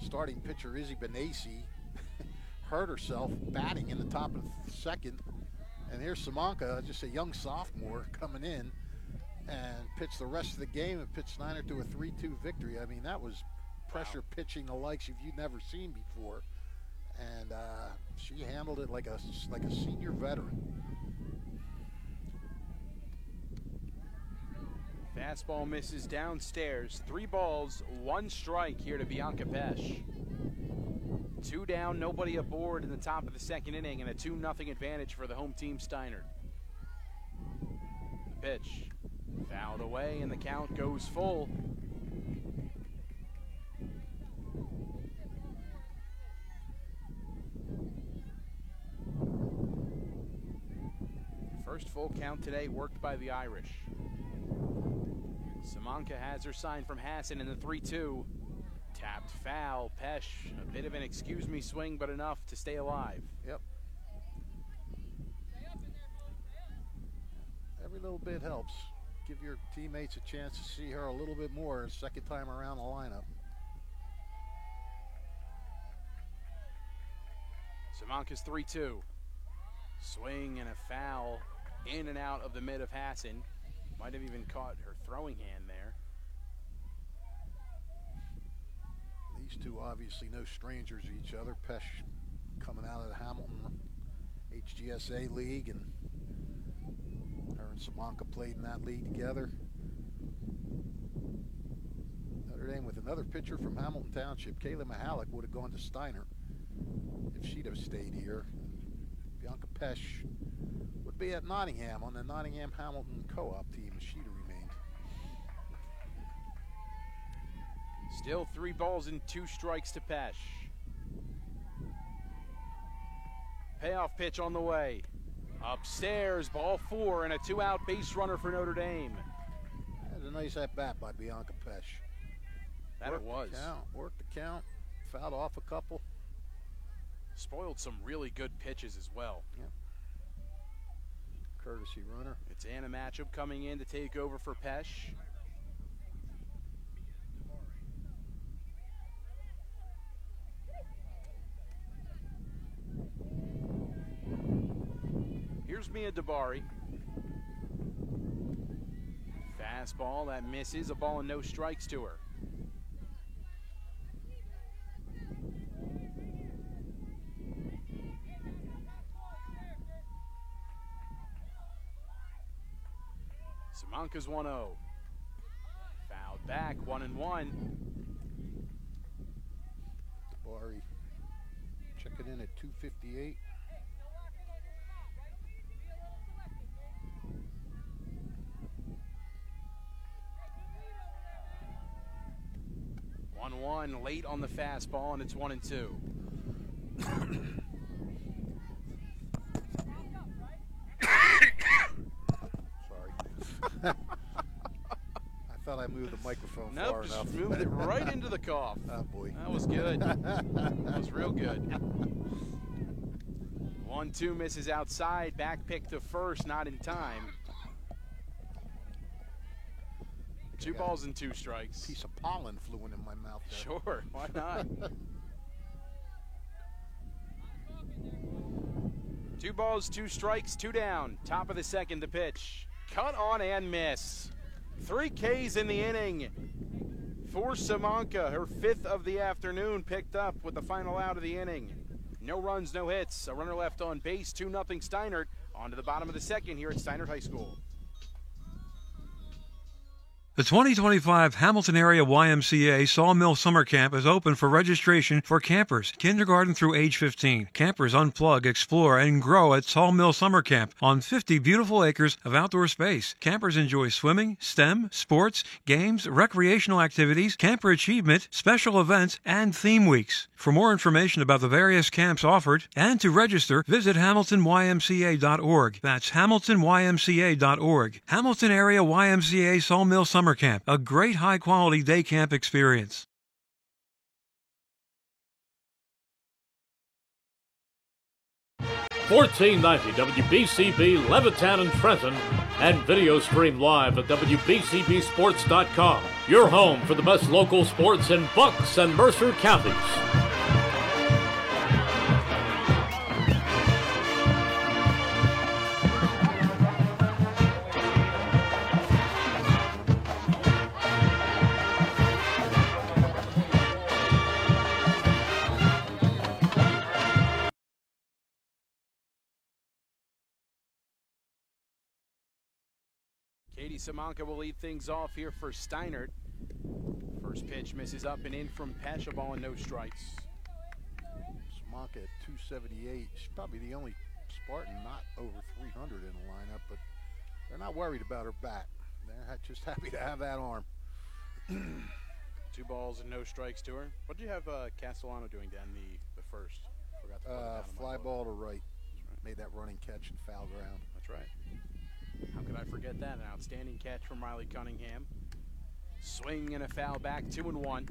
starting pitcher Izzy Benassi hurt herself batting in the top of the second. And here's Simonka, just a young sophomore, coming in and pitched the rest of the game and pitched Steiner to a 3-2 victory. I mean, that was pressure pitching the likes you've never seen before. And she handled it like a senior veteran. Fastball misses downstairs. 3 balls, 1 strike here to Bianca Pesh. 2 down, nobody aboard in the top of the second inning, and a 2-0 advantage for the home team Steiner. The pitch fouled away, and the count goes full. First full count today worked by the Irish. Simonka has her sign from Hassan in the 3-2. Tapped foul. Pesh, a bit of an excuse me swing, but enough to stay alive. Yep. Every little bit helps. Give your teammates a chance to see her a little bit more the second time around the lineup. Simonka's 3-2. Swing and a foul in and out of the mid of Hassan. Might have even caught her throwing hand there. These two obviously no strangers to each other. Pesh coming out of the Hamilton HGSA league, and her and Simonka played in that league together. Notre Dame with another pitcher from Hamilton Township. Kayla Mahalik would have gone to Steiner if she'd have stayed here. Bianca Pesh would be at Nottingham on the Nottingham-Hamilton co-op team if she'd have remained. Still 3 balls and 2 strikes to Pesh. Payoff pitch on the way. Upstairs, ball 4 and a 2-out base runner for Notre Dame. That was a nice at-bat by Bianca Pesh. That it was. Worked the count, fouled off a couple. Spoiled some really good pitches as well. Yep. Courtesy runner. It's Anna Matchup coming in to take over for Pesh. Here's Mia Dabari. Fastball that misses, a ball and no strikes to her. Simanka's 1-0. Fouled back, 1-1. Dabari checking in at 258. Late on the fastball, and it's 1-2. Sorry. I thought I moved the microphone Nope, far just enough. moved it right into the cough. Oh boy. That was good. That was real good. 1-2 misses outside. Back pick to first, not in time. 2 balls and 2 strikes. Piece of pollen flew in my mouth there. Sure, why not? 2 balls, 2 strikes, 2 down. Top of the second, the pitch. Cut on and miss. 3 Ks in the inning for Simanka. Her 5th of the afternoon, picked up with the final out of the inning. No runs, no hits. A runner left on base. 2-0 Steinert. On to the bottom of the second here at Steinert High School. The 2025 Hamilton Area YMCA Sawmill Summer Camp is open for registration for campers, kindergarten through age 15. Campers unplug, explore, and grow at Sawmill Summer Camp on 50 beautiful acres of outdoor space. Campers enjoy swimming, STEM, sports, games, recreational activities, camper achievement, special events, and theme weeks. For more information about the various camps offered and to register, visit HamiltonYMCA.org. That's HamiltonYMCA.org. Hamilton Area YMCA Sawmill Summer Camp, a great high-quality day camp experience. $14.90 WBCB Levittown and Trenton, and video stream live at WBCBSports.com. Your home for the best local sports in Bucks and Mercer counties. Katie Simanka will lead things off here for Steinert. First pitch misses up and in from Pesh, a ball and no strikes. Simanka at 278. She's probably the only Spartan not over 300 in the lineup, but they're not worried about her bat. They're just happy to have that arm. 2 balls and no strikes to her. What did you have Castellano doing down the first? Forgot to put it down on my Fly book. ball to right. Made that running catch and foul ground. That's right. How could I forget that? An outstanding catch from Riley Cunningham. Swing and a foul back, 2-1.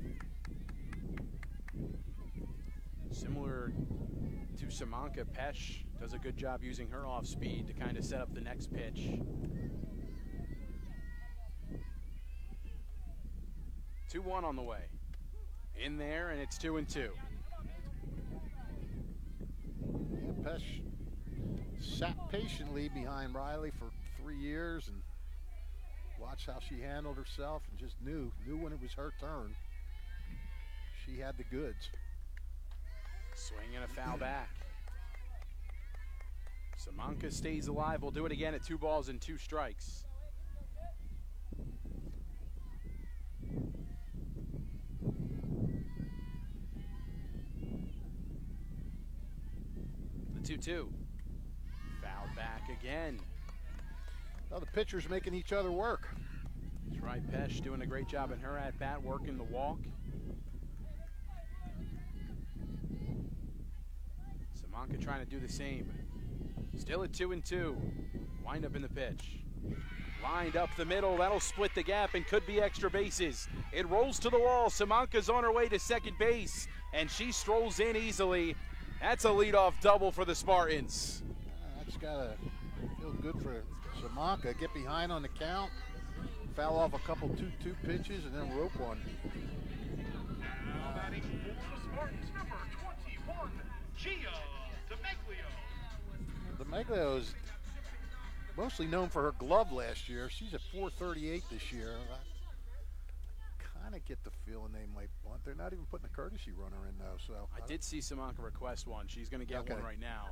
Similar to Simanka, Pesh does a good job using her off speed to kind of set up the next pitch. 2-1 on the way. In there, and it's 2-2. Yeah, Pesh sat patiently behind Riley for 3 years and watched how she handled herself and just knew when it was her turn. She had the goods. Swing and a foul back. Simanka stays alive. We'll do it again at 2 balls and 2 strikes. The 2-2. Foul back again. Well, the pitchers making each other work. That's right, Pesh doing a great job in her at-bat, working the walk. Simanka trying to do the same. Still at 2-2. Wind up in the pitch. Lined up the middle. That'll split the gap and could be extra bases. It rolls to the wall. Simanka's on her way to second base, and she strolls in easily. That's a leadoff double for the Spartans. That's got to feel good for Samanka. Get behind on the count, foul off a couple 2-2 pitches, and then rope one. Now batting for the Spartans, number 21, Gia DeMeglio. DeMeglio is mostly known for her glove last year. She's at .438 this year. I kind of get the feeling they might bunt. They're not even putting a courtesy runner in, though. So I did see Samanka request one. She's going to get one right now.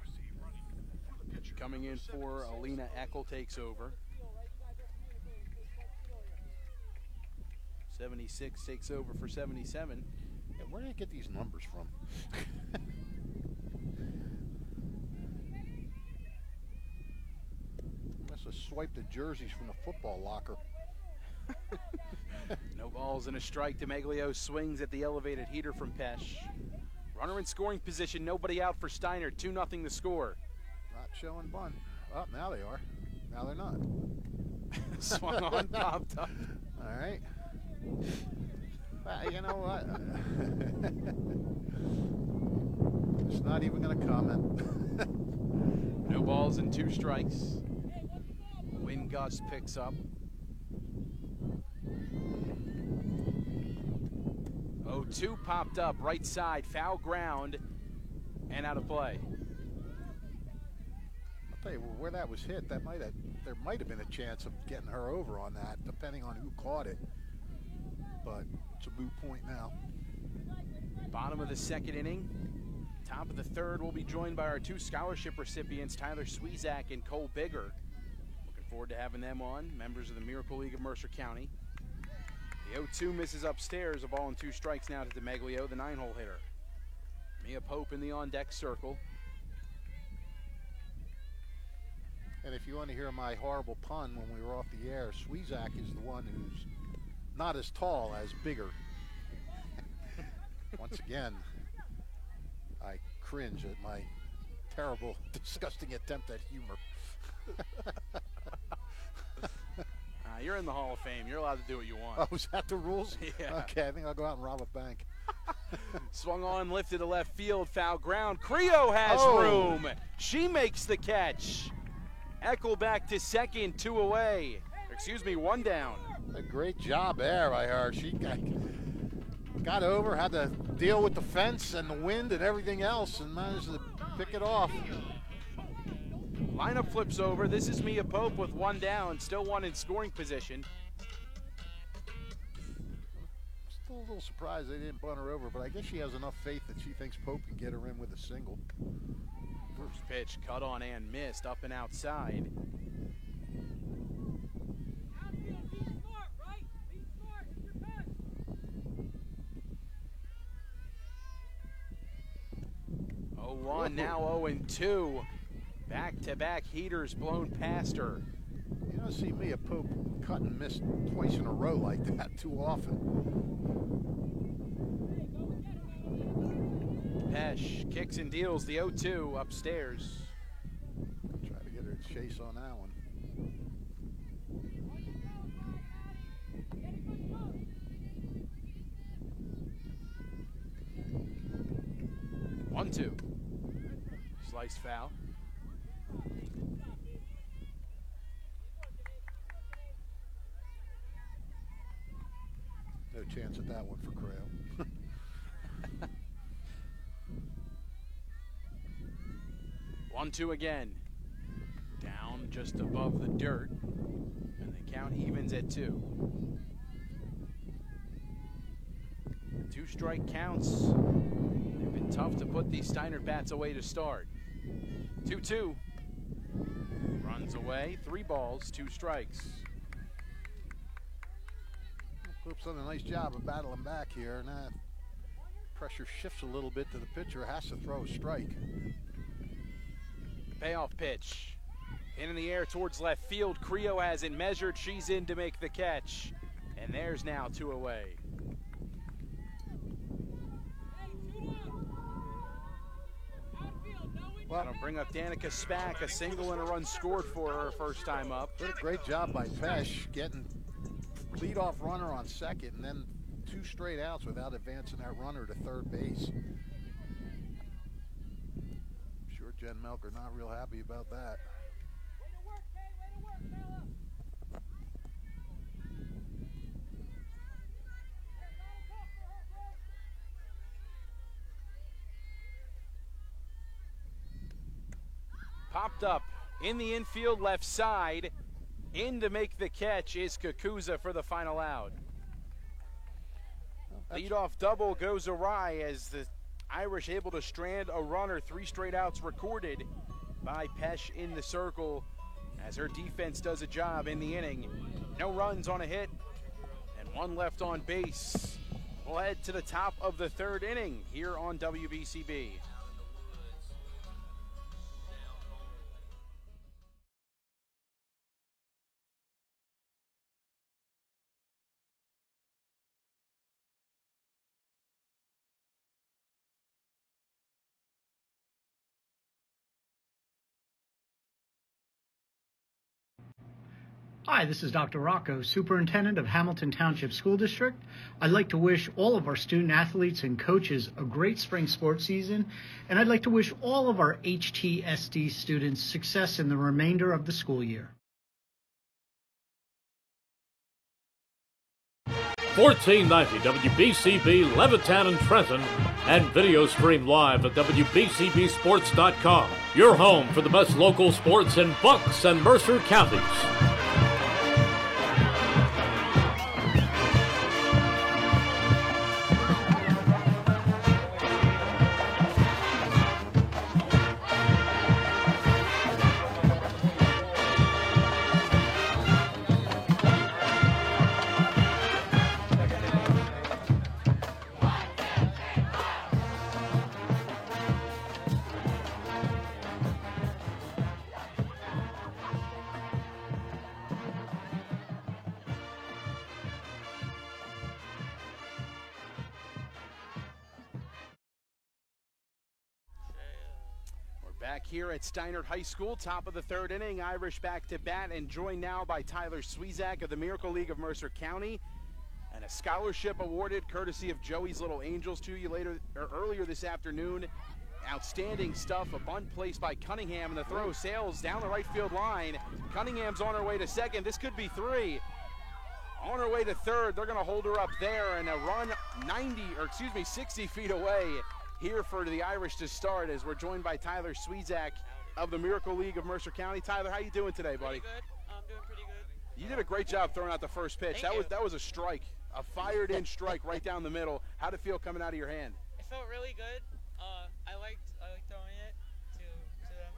Coming in for Alina Eckel takes over. 76 takes over for 77. Yeah, where do they get these numbers from? Must have swiped the jerseys from the football locker. No balls and a strike. DeMeglio swings at the elevated heater from Pesh. Runner in scoring position. Nobody out for Steiner. 2-0 the score. Not showing bunt. Oh, now they are. Now they're not. Swung on, popped up. All right. Well, you know what? It's not even going to comment. No balls and 2 strikes. Wind gust picks up. 0-2 popped up, right side, foul ground, and out of play. I'll tell you where that was hit. There might have been a chance of getting her over on that, depending on who caught it. But it's a moot point now. Bottom of the second inning. Top of the third, we'll be joined by our 2 scholarship recipients, Tyler Swezak and Cole Bigger. Looking forward to having them on, members of the Miracle League of Mercer County. The 0-2 misses upstairs, a ball and 2 strikes now to DeMeglio, the 9-hole hitter. Mia Pope in the on-deck circle. And if you want to hear my horrible pun when we were off the air, Swezak is the one who's not as tall as Bigger. Once again, I cringe at my terrible, disgusting attempt at humor. You're in the Hall of Fame. You're allowed to do what you want. Oh, is that the rules? Yeah. Okay, I think I'll go out and rob a bank. Swung on, lifted to left field, foul ground. Creo has room. She makes the catch. Eckel back to second, 2 away. Excuse me, 1 down. A great job there, I heard. She got over, had to deal with the fence and the wind and everything else, and managed to pick it off. Lineup flips over. This is Mia Pope with 1 down, still 1 in scoring position. Still a little surprised they didn't bunt her over, but I guess she has enough faith that she thinks Pope can get her in with a single. First pitch cut on and missed, up and outside. Outfield, be smart, right? Be smart. It's your best. 0-1, now 0-2. Back-to-back heaters blown past her. You don't see Mia Pope cut and miss twice in a row like that too often. Pesh kicks and deals the 0-2 upstairs. Try to get her to chase on that one. One, 2. Slice foul. No chance at that one for Creo. 1-2 again. Down just above the dirt. And the count evens at 2. 2 strike counts. They've been tough to put these Steiner bats away to start. 2-2. Runs away. 3 balls, 2 strikes. Pope's done a nice job of battling back here. Now pressure shifts a little bit to the pitcher. Has to throw a strike. Payoff pitch. In the air towards left field. Creo has it measured. She's in to make the catch. And there's now 2 away. Well, That'll bring up Danica Spack. A single and a run scored for her first time up. did a great job by Pesh getting leadoff runner on second and then 2 straight outs without advancing that runner to third base. Jen Melker not real happy about that. Way to work, Kay. Way to work, Kayla. Hey, not a talk for her, bro. Popped up in the infield left side. In to make the catch is Kakuza for the final out. Leadoff double goes awry as the Irish able to strand a runner. 3 straight outs recorded by Pesh in the circle as her defense does a job in the inning. No runs on a hit and 1 left on base. We'll head to the top of the 3rd inning here on WBCB. Hi, this is Dr. Rocco, Superintendent of Hamilton Township School District. I'd like to wish all of our student athletes and coaches a great spring sports season, and I'd like to wish all of our HTSD students success in the remainder of the school year. 1490 WBCB Levittown and Trenton, and video stream live at WBCBsports.com. Your home for the best local sports in Bucks and Mercer counties. Back here at Steinert High School, top of the 3rd inning, Irish back to bat and joined now by Tyler Swezak of the Miracle League of Mercer County. And a scholarship awarded courtesy of Joey's Little Angels to you earlier this afternoon. Outstanding stuff, a bunt placed by Cunningham, and the throw sails down the right field line. Cunningham's on her way to second. This could be 3. On her way to 3rd, they're going to hold her up there and a run 60 feet away here for the Irish to start as we're joined by Tyler Swezak of the Miracle League of Mercer County. Tyler, how you doing today, buddy? Pretty good. I'm doing pretty good. You did a great job throwing out the first pitch. That was a strike, a fired-in strike right down the middle. How'd it feel coming out of your hand? It felt really good. I liked throwing it to them.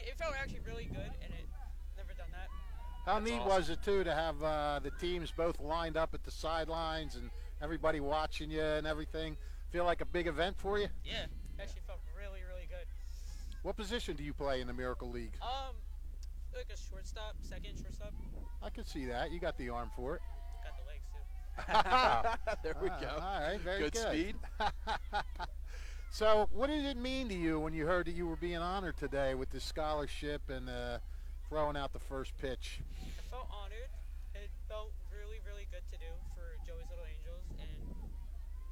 It felt actually really good, and it never done that. How neat was it too to have the teams both lined up at the sidelines and everybody watching you and everything? Feel like a big event for you? Yeah, actually felt really, really good. What position do you play in the Miracle League? Like a shortstop, second shortstop. I can see that. You got the arm for it. Got the legs too. There we go. All right, very good. Good speed. So, what did it mean to you when you heard that you were being honored today with this scholarship and throwing out the first pitch? I felt honored. It felt really, really good to do for Joey's Little Angels and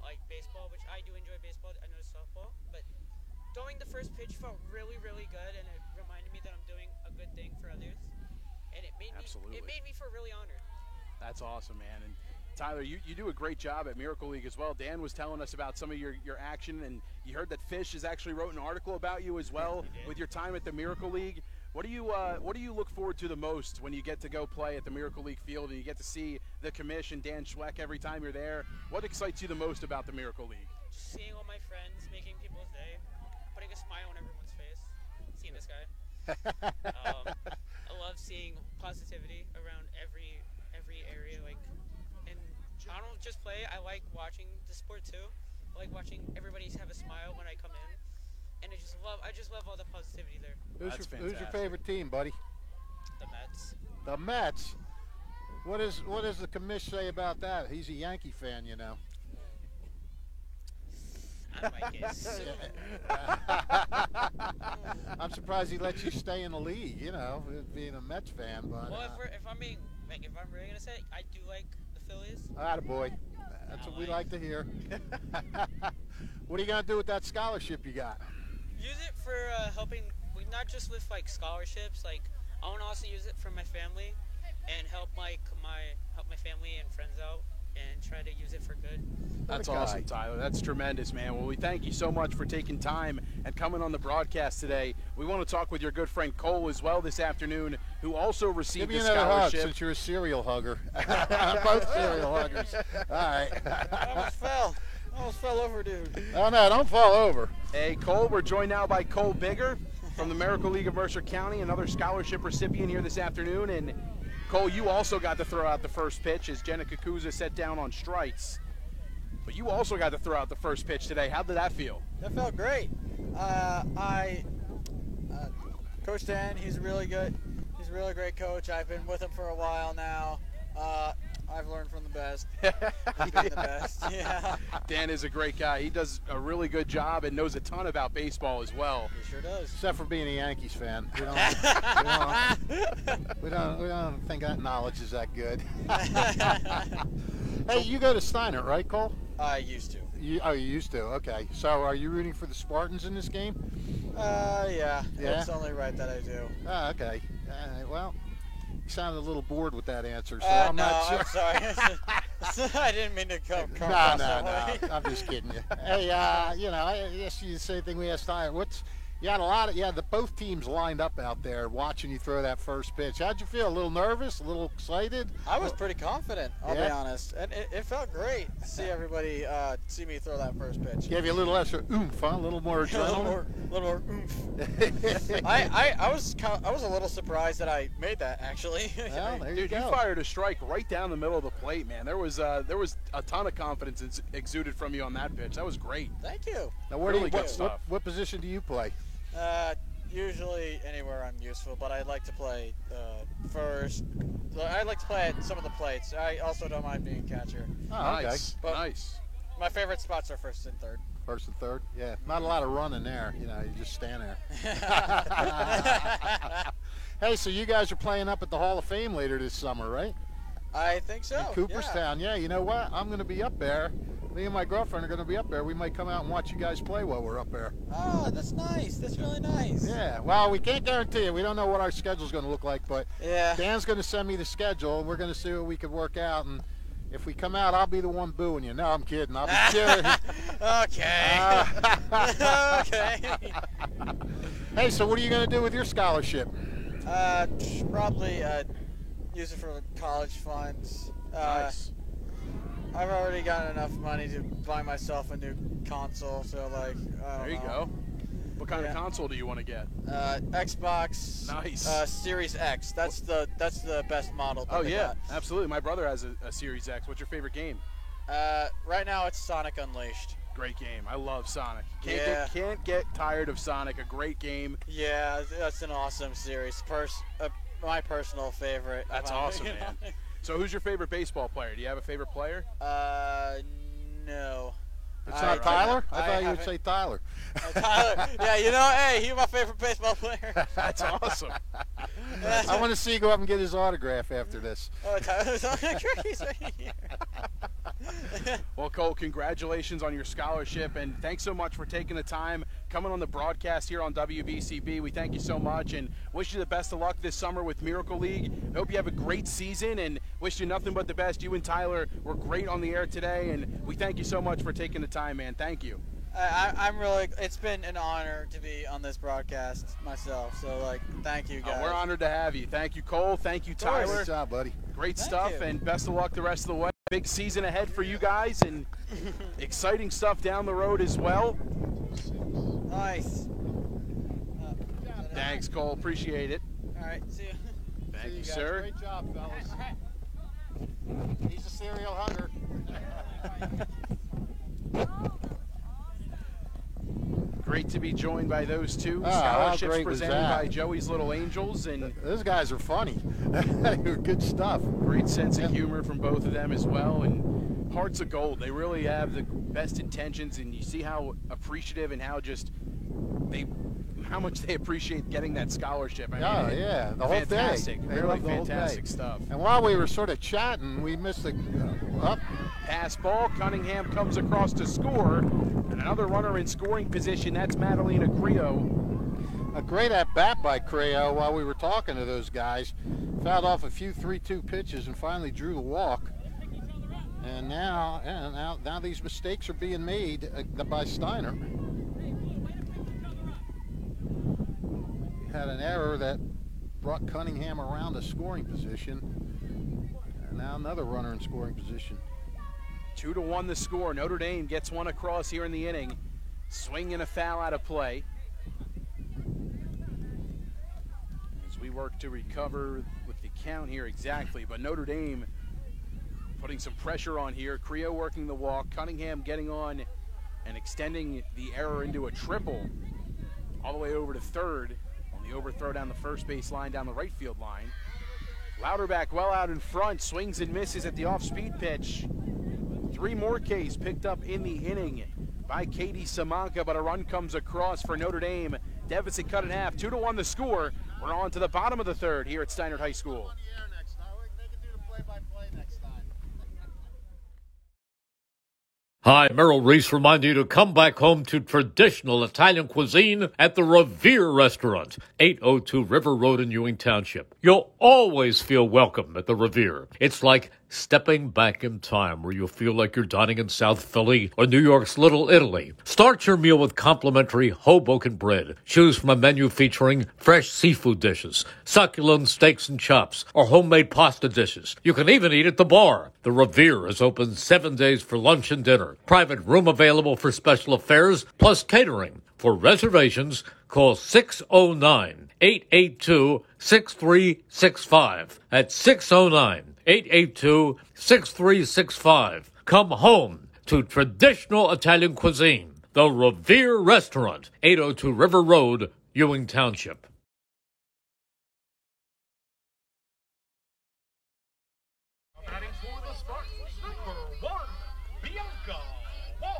like baseball, which I do enjoy baseball. I know softball, but throwing the first pitch felt really, really good, and it reminded me that I'm doing a good thing for others, and it made me feel really honored. That's awesome, man. And Tyler, you do a great job at Miracle League as well. Dan was telling us about some of your action, and you heard that Fish has actually wrote an article about you as well with your time at the Miracle League. What do you look forward to the most when you get to go play at the Miracle League field and you get to see the commission, Dan Schweck, every time you're there? What excites you the most about the Miracle League? Just seeing all my friends, making people's day, putting a smile on everyone's face, seeing this guy. I love seeing positivity around every area, like, and I don't just play, I like watching the sport too. I like watching everybody have a smile when I come in, and I just love all the positivity there. Who's your favorite team, buddy? The Mets. The Mets. What does the commish say about that? He's a Yankee fan, you know. I might guess. I'm surprised he lets you stay in the league, you know, being a Mets fan. But well, if I'm really gonna say, I do like the Phillies. Attaboy. That's what we like to hear. What are you gonna do with that scholarship you got? use it for helping, not just with like scholarships. Like I want to also use it for my family and help my family and friends out and try to use it for good. That's awesome, Tyler. That's tremendous, man. Well, we thank you so much for taking time and coming on the broadcast today. We want to talk with your good friend Cole as well this afternoon, who also received Give me a another hug scholarship. since you're a cereal hugger. Both cereal huggers. All right. I almost fell over, dude. Oh, no, don't fall over. Hey, Cole, we're joined now by Cole Bigger from the Miracle League of Mercer County, another scholarship recipient here this afternoon. And Cole, you also got to throw out the first pitch as Jenna Kakuza set down on strikes. But you also got to throw out the first pitch today. How did that feel? That felt great. Coach Dan, he's really good. He's a really great coach. I've been with him for a while now. I've learned from the best. He's been the best. Yeah. Dan is a great guy. He does a really good job and knows a ton about baseball as well. He sure does. Except for being a Yankees fan. We don't think that knowledge is that good. Hey, you go to Steiner, right, Cole? I used to. You used to. Okay. So are you rooting for the Spartans in this game? Yeah. Yeah? It's only right that I do. Oh, okay. Well, you sounded a little bored with that answer, so I'm I'm not sure. I'm sorry. I didn't mean to come No, across that way. I'm just kidding you. Hey, I asked you the same thing we asked Steiner. You had both teams lined up out there watching you throw that first pitch. How'd you feel? A little nervous? A little excited? I was pretty confident, I'll be Yeah? honest. And it felt great to see everybody see me throw that first pitch. Gave you a little extra oomph, huh? A little more A little adrenaline? more oomph. I was a little surprised that I made that, actually. Well, there you Dude, go. you fired a strike right down the middle of the plate, man. There was a ton of confidence exuded from you on that pitch. That was great. Thank you. Now, Really good stuff. what position do you play? Usually anywhere I'm useful, but I like to play first. I like to play at some of the plates. I also don't mind being catcher. Oh, Nice. But- Nice. My favorite spots are first and third. First and third? Yeah. Not a lot of running there. You just stand there. Hey, so you guys are playing up at the Hall of Fame later this summer, right? I think so. In Cooperstown. Yeah, you know what? I'm going to be up there. Me and my girlfriend are going to be up there. We might come out and watch you guys play while we're up there. Oh, that's nice. That's really nice. Yeah. Well, we can't guarantee it. We don't know what our schedule's going to look like, but Yeah. Dan's going to send me the schedule, and we're going to see what we can work out. And if we come out, I'll be the one booing you. No, I'm kidding. I'll be cheering. Okay. Okay. Hey, so what are you going to do with your scholarship? Probably use it for college funds. Nice. I've already got enough money to buy myself a new console, so I don't There you know. go. What kind Yeah. of console do you want to get? Xbox. Nice. Series X. That's the best model. that Oh, they yeah. Absolutely. My brother has a Series X. What's your favorite game? got. Right now it's Sonic Unleashed. Great game. I love Sonic. Yeah. Can't get tired of Sonic. A great game. Yeah, that's an awesome series. My personal favorite. That's awesome, man. So who's your favorite baseball player? Do you have a favorite player? No. It's not Tyler? I thought you would haven't- say Tyler. Tyler. Yeah, hey, he's my favorite baseball player. That's awesome. I want to see you go up and get his autograph after this. Oh, Tyler's on the He's right here. Well, Cole, congratulations on your scholarship, and thanks so much for taking the time coming on the broadcast here on WBCB. We thank you so much and wish you the best of luck this summer with Miracle League. I hope you have a great season and wish you nothing but the best. You and Tyler were great on the air today, and we thank you so much for taking the time, man. Thank you. I'm really. It's been an honor to be on this broadcast myself. So, thank you guys. We're honored to have you. Thank you, Cole. Thank you, Tyler. Good job, buddy. Great Thank stuff, you. and best of luck the rest of the way. Big season ahead for you guys, and exciting stuff down the road as well. Nice. Thanks, Cole. Appreciate it. All right. See you. Thank you, guys. sir. Great job, fellas. He's a serial hugger. Great to be joined by those two. Ah, how Scholarships great was presented that? by Joey's Little Angels, and Those guys are funny. They're good stuff. great sense of humor from both of them as well, and hearts of gold. They really have the best intentions, and you see how appreciative and how just they how much they appreciate getting that scholarship. I Oh, mean, yeah, the whole day. fantastic, They really love the whole day. fantastic stuff. And while we were sort of chatting, we missed the up. Pass ball, Cunningham comes across to score, and another runner in scoring position, that's Madalena Creo. A great at-bat by Creo while we were talking to those guys. Fouled off a few 3-2 pitches and finally drew the walk. And now these mistakes are being made by Steiner. Had an error that brought Cunningham around a scoring position. And now another runner in scoring position. 2-1 the score. Notre Dame gets one across here in the inning. Swing and a foul out of play. As we work to recover with the count here exactly, but Notre Dame putting some pressure on here. Creo working the walk. Cunningham getting on and extending the error into a triple all the way over to third on the overthrow down the first base line, down the right field line. Louderback well out in front, swings and misses at the off-speed pitch. 3 more Ks picked up in the inning by Katie Samanka, but a run comes across for Notre Dame. Deficit cut in half, 2-1 the score. We're on to the bottom of the third here at Steinert High School. Hi, Merrill Reese reminding you to come back home to traditional Italian cuisine at the Revere Restaurant, 802 River Road in Ewing Township. You'll always feel welcome at the Revere. It's like stepping back in time where you'll feel like you're dining in South Philly or New York's Little Italy. Start your meal with complimentary Hoboken bread. Choose from a menu featuring fresh seafood dishes, succulent steaks and chops, or homemade pasta dishes. You can even eat at the bar. The Revere is open 7 days for lunch and dinner. Private room available for special affairs, plus catering. For reservations, call 609-882-6365. That's 609-882-6365. Come home to traditional Italian cuisine. The Revere Restaurant, 802 River Road, Ewing Township. Batting for the Spartans, number 1, Bianca Walsh.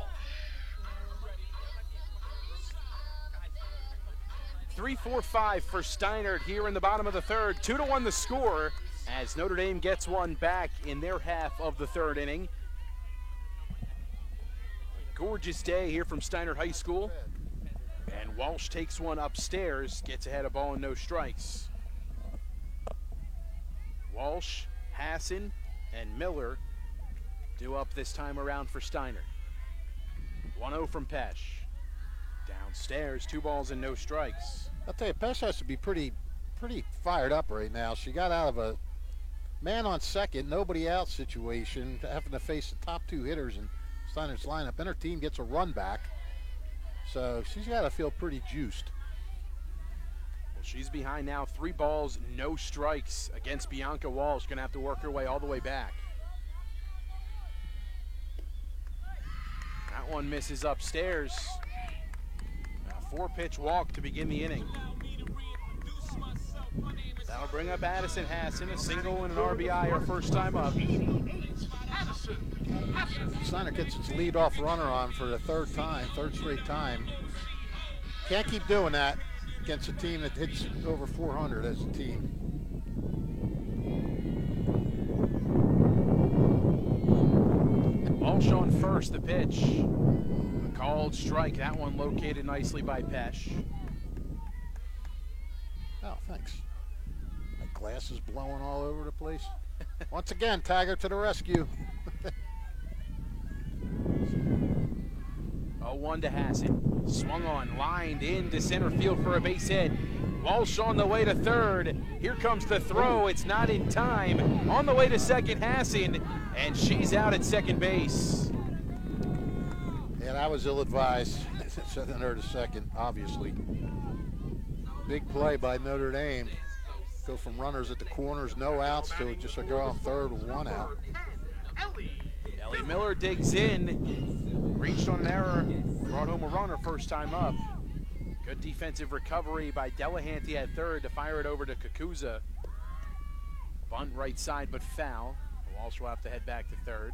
3-4-5 for Steinert here in the bottom of the third. 2-1 the score as Notre Dame gets one back in their half of the third inning. Gorgeous day here from Steinert High School. And Walsh takes one upstairs, gets ahead of ball and no strikes. Walsh, Hassan, and Miller due up this time around for Steinert. 1-0 from Pesh. Downstairs, 2 balls and no strikes. I'll tell you, Pesh has to be pretty fired up right now. She got out of a man on second, nobody out situation, having to face the top 2 hitters in Steinert's lineup, and her team gets a run back. So she's got to feel pretty juiced. Well, she's behind now, 3 balls, no strikes against Bianca Walsh. Gonna have to work her way all the way back. That one misses upstairs. A 4-pitch walk to begin the inning. That'll bring up Addison Hassan, a single and an RBI her first time up. Steiner gets its leadoff runner on for the third straight time. Can't keep doing that against a team that hits over 400 as a team. Walsh on first, the pitch. A called strike, that one located nicely by Pesh. Oh, thanks. My glass is blowing all over the place. Once again, Taggart to the rescue. 0-1 to Hassan. Swung on, lined into center field for a base hit. Walsh on the way to third. Here comes the throw. It's not in time. On the way to second, Hassan, and she's out at second base. Yeah, that was ill-advised. Sending her to second, obviously. Big play by Notre Dame. Go from runners at the corners, no outs, to just a girl on third with 1 out. Ellie Miller digs in, reached on an error, brought home a runner first time up. Good defensive recovery by Delahanty at third to fire it over to Kakuza. Bunt right side but foul. Walsh will have to head back to third.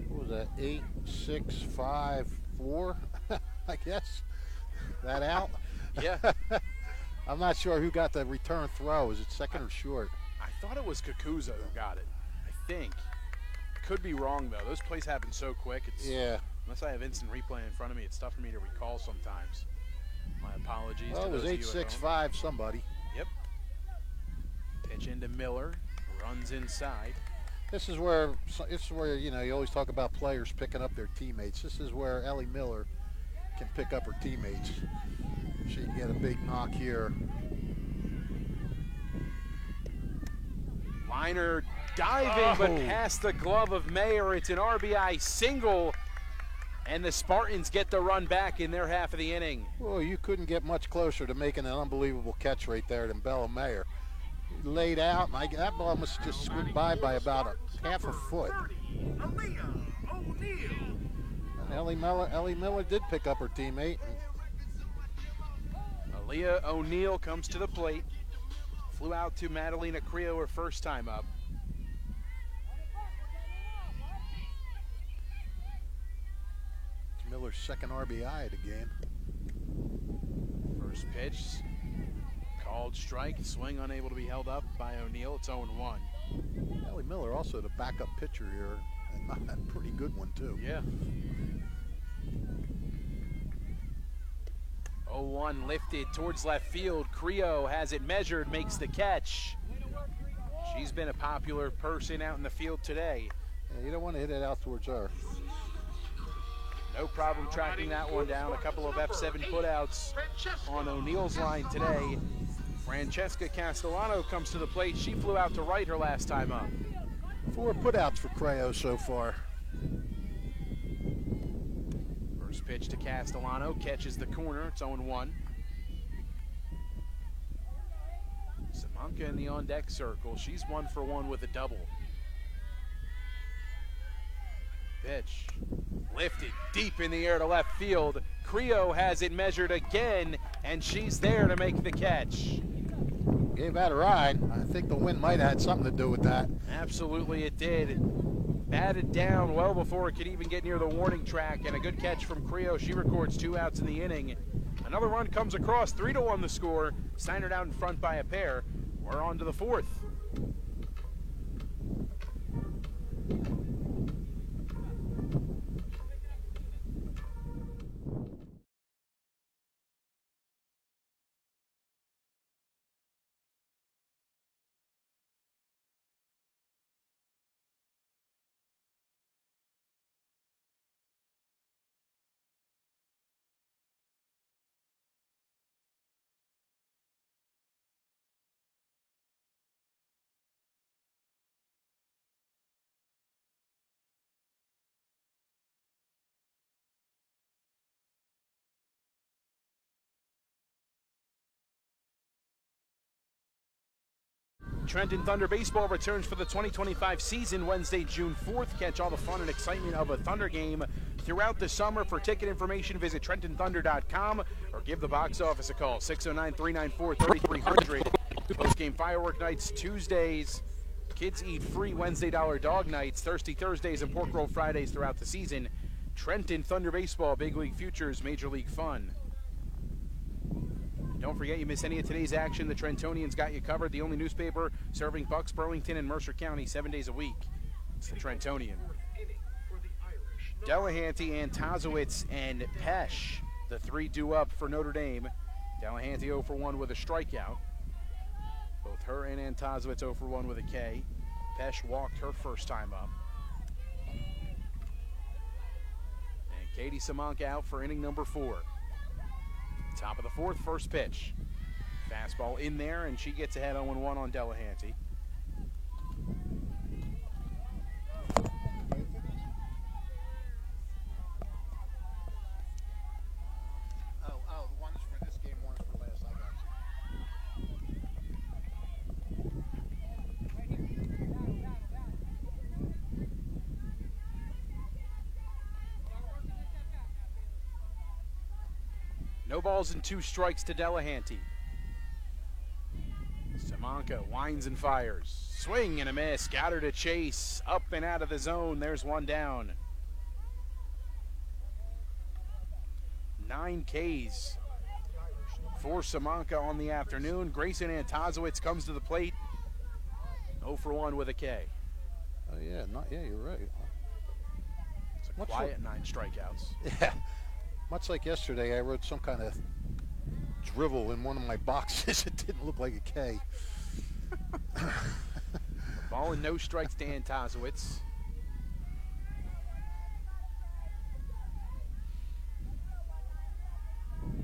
What was that, 8? 6-5-4, I guess. That out? Yeah. I'm not sure who got the return throw. Is it second or short? I thought it was Kakuza who got it. I think. Could be wrong, though. Those plays happen so quick. Yeah. Unless I have instant replay in front of me, it's tough for me to recall sometimes. My apologies. Well, to it was those of you at home. 8-6-5 somebody. Yep. Pitch into Miller. Runs inside. This is where you know, you always talk about players picking up their teammates. This is where Ellie Miller can pick up her teammates. She can get a big knock here. Liner diving, but past the glove of Mayer. It's an RBI single, and the Spartans get the run back in their half of the inning. Well, you couldn't get much closer to making an unbelievable catch right there than Bella Mayer. Laid out, and that ball must have just scooped by about a half a foot. And Ellie Miller did pick up her teammate. Aaliyah O'Neill comes to the plate. Flew out to Madalena Creo her first time up. It's Miller's second RBI of the game. First pitch. Called strike, swing unable to be held up by O'Neill. It's 0-1. Ellie Miller also the backup pitcher here, and not a pretty good one too. Yeah. 0-1 lifted towards left field. Creo has it measured, makes the catch. She's been a popular person out in the field today. Yeah, you don't want to hit it out towards her. No problem tracking that one down. A couple of F7 putouts on O'Neill's line today. Francesca Castellano comes to the plate. She flew out to right her last time up. 4 putouts for Creo so far. First pitch to Castellano, catches the corner. It's 0-1. Simonka in the on-deck circle. She's 1 for 1 with a double. Pitch lifted deep in the air to left field. Creo has it measured again, and she's there to make the catch. Gave that a ride. I think the wind might have had something to do with that. Absolutely it did. Batted down well before it could even get near the warning track, and a good catch from Creo. She records 2 outs in the inning. Another run comes across, 3-1 the score. Steinert out in front by a pair. We're on to the 4th. Trenton Thunder Baseball returns for the 2025 season Wednesday, June 4th. Catch all the fun and excitement of a Thunder game throughout the summer. For ticket information, visit TrentonThunder.com or give the box office a call, 609-394-3300. Post-game firework nights Tuesdays. Kids eat free Wednesday dollar dog nights, Thirsty Thursdays, and pork roll Fridays throughout the season. Trenton Thunder Baseball, Big League Futures, Major League Fun. Don't forget, you miss any of today's action, the Trentonians got you covered. The only newspaper serving Bucks, Burlington, and Mercer County 7 days a week. It's the Trentonian. Delahanty, Antozowitz, and Pesh, the 3 due up for Notre Dame. Delahanty 0 for 1 with a strikeout. Both her and Antozowitz 0 for 1 with a K. Pesh walked her first time up. And Katie Simonka out for inning number 4. Top of the 4th, first pitch. Fastball in there, and she gets ahead 0-1 on Delahanty. Oh, one's for this game, one's for last. I got No balls and 2 strikes to Delahanty. Simonka winds and fires. Swing and a miss. Got her to chase. Up and out of the zone. There's one down. 9 Ks for Simonka on the afternoon. Grayson Antozowitz comes to the plate, 0 for 1 with a K. Oh yeah, you're right. It's a quiet 9 strikeouts. Yeah, much like yesterday, I wrote some kind of drivel in one of my boxes. It didn't look like a K. Ball and no strikes to Antozowitz.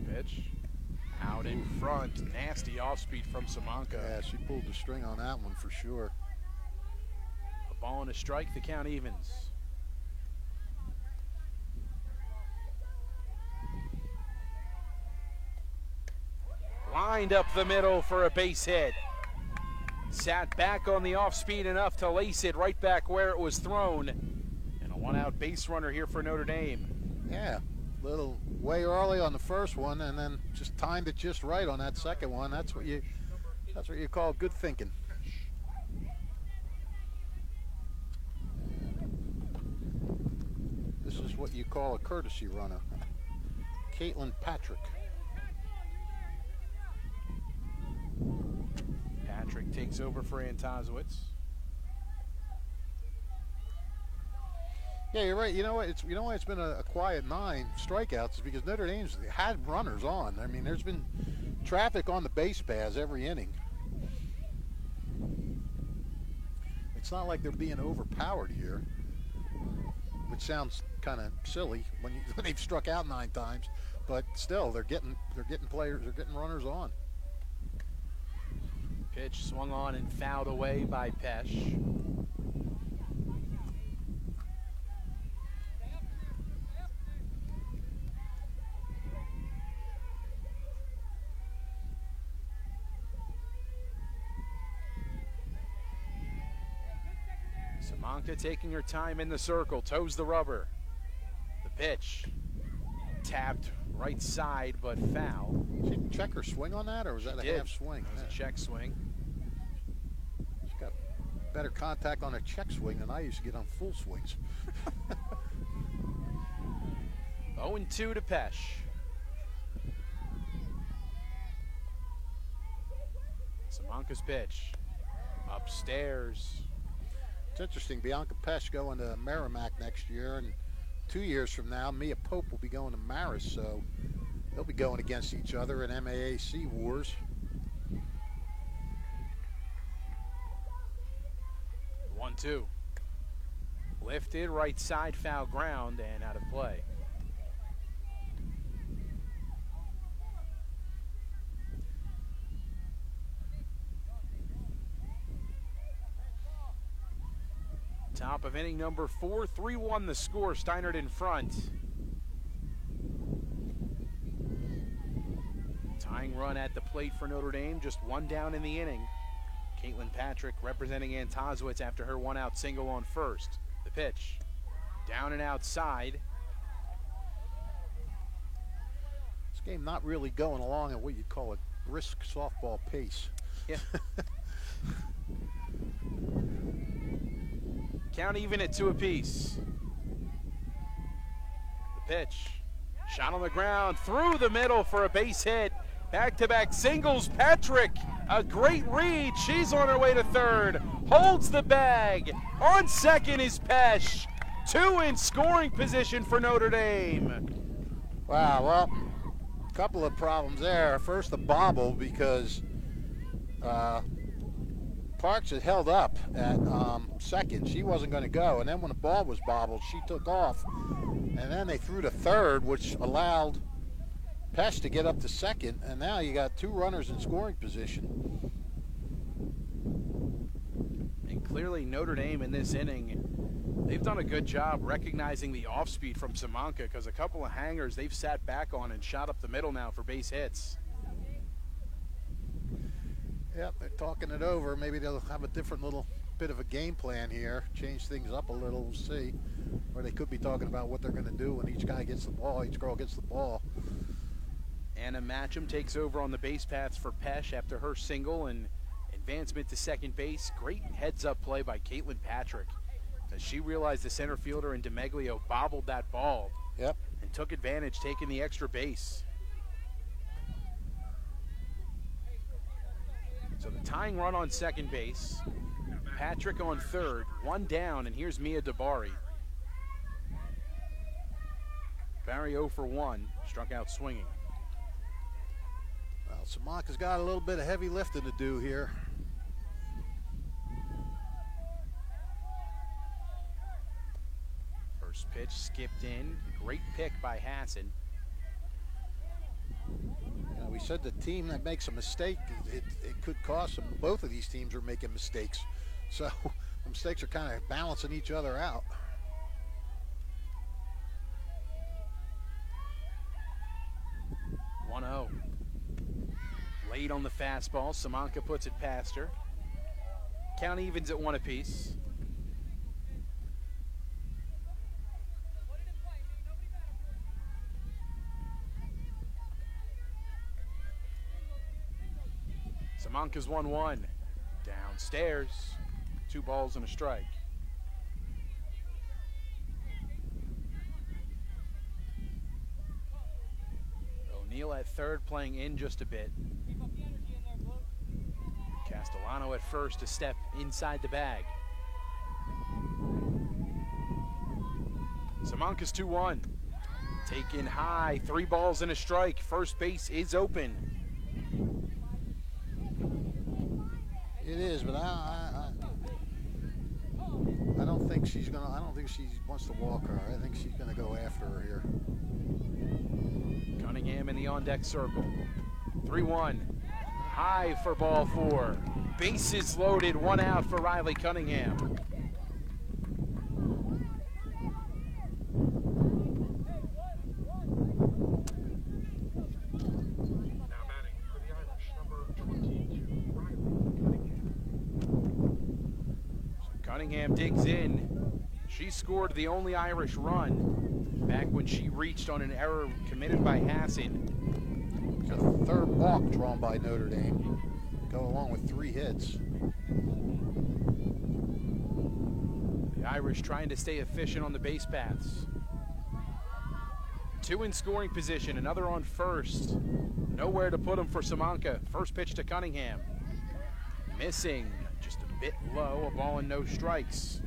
Pitch out in front. Nasty off speed from Simonka. Yeah, she pulled the string on that one for sure. A ball and a strike, the count evens. Lined up the middle for a base hit. Sat back on the off speed enough to lace it right back where it was thrown. And a 1-out base runner here for Notre Dame. Yeah, little way early on the first one, and then just timed it just right on that second one. That's what you call good thinking. This is what you call a courtesy runner. Caitlin Patrick. Patrick takes over for Antozowitz. Yeah, you're right. You know what? Why it's been a quiet 9 strikeouts is because Notre Dame's had runners on. I mean, there's been traffic on the base paths every inning. It's not like they're being overpowered here, which sounds kind of silly when they've struck out 9 times, but still they're getting players, they're getting runners on. Pitch swung on and fouled away by Pesh. Simonka taking her time in the circle, toes the rubber. The pitch tapped right side, but foul. Did she check her swing on that, or was that a half swing? That was a check swing. She's got better contact on a check swing than I used to get on full swings. 0-2 to Pesh. Simonka's pitch. Upstairs. It's interesting, Bianca Pesh going to Merrimack next year, and 2 years from now, Mia Pope will be going to Marist, so they'll be going against each other in MAAC wars. 1-2. Lifted, right side, foul ground, and out of play. Top of inning number 4, 3-1 the score, Steinert in front. Tying run at the plate for Notre Dame, just 1 down in the inning. Caitlin Patrick representing Antozowitz after her 1-out single on first. The pitch, down and outside. This game not really going along at what you'd call a brisk softball pace. Yeah. Count even at 2 apiece. The pitch, shot on the ground, through the middle for a base hit. Back-to-back singles, Patrick, a great read. She's on her way to third, holds the bag. On second is Pesh. 2 in scoring position for Notre Dame. Wow, well, a couple of problems there. First, the bobble, because Parks had held up at second. She wasn't going to go, and then when the ball was bobbled, she took off, and then they threw to third, which allowed Pesh to get up to second, and now you got 2 runners in scoring position. And clearly Notre Dame in this inning, they've done a good job recognizing the off-speed from Simonka, because a couple of hangers they've sat back on and shot up the middle now for base hits. Yep, they're talking it over. Maybe they'll have a different little bit of a game plan here, change things up a little, we'll see. Or they could be talking about what they're going to do when each guy gets the ball, each girl gets the ball. Anna Matcham takes over on the base paths for Pesh after her single and advancement to second base. Great heads-up play by Caitlin Patrick as she realized the center fielder in DeMeglio bobbled that ball. Yep. and took advantage, taking the extra base. So the tying run on second base, Patrick on third, one down, and here's Mia Dabari. Barry 0 for 1, struck out swinging. Well, Samanka's got a little bit of heavy lifting to do here. First pitch skipped in, great pick by Hassan. You know, we said the team that makes a mistake, it could cost them. Both of these teams are making mistakes. So the mistakes are kind of balancing each other out. Late on the fastball, Samanka puts it past her. Count evens at 1 apiece. Samanka's 1-1. Downstairs, 2 balls and a strike. O'Neill at third, playing in just a bit. Castellano at first to step inside the bag. Samanka's 2-1. Taken high, 3 balls and a strike. First base is open. It is, but I don't think she's gonna. I don't think she wants to walk her. I think she's gonna go after her here. Cunningham in the on-deck circle. 3-1. High for ball 4. Bases loaded, 1 out for Riley Cunningham. Now batting for the Irish, number 22, Riley Cunningham. Cunningham digs in. She scored the only Irish run back when she reached on an error committed by Hassan. It's a 3rd walk drawn by Notre Dame. Go along with 3 hits. The Irish trying to stay efficient on the base paths. 2 in scoring position, another on first. Nowhere to put them for Samanka. First pitch to Cunningham. Missing, just a bit low, a ball and no strikes.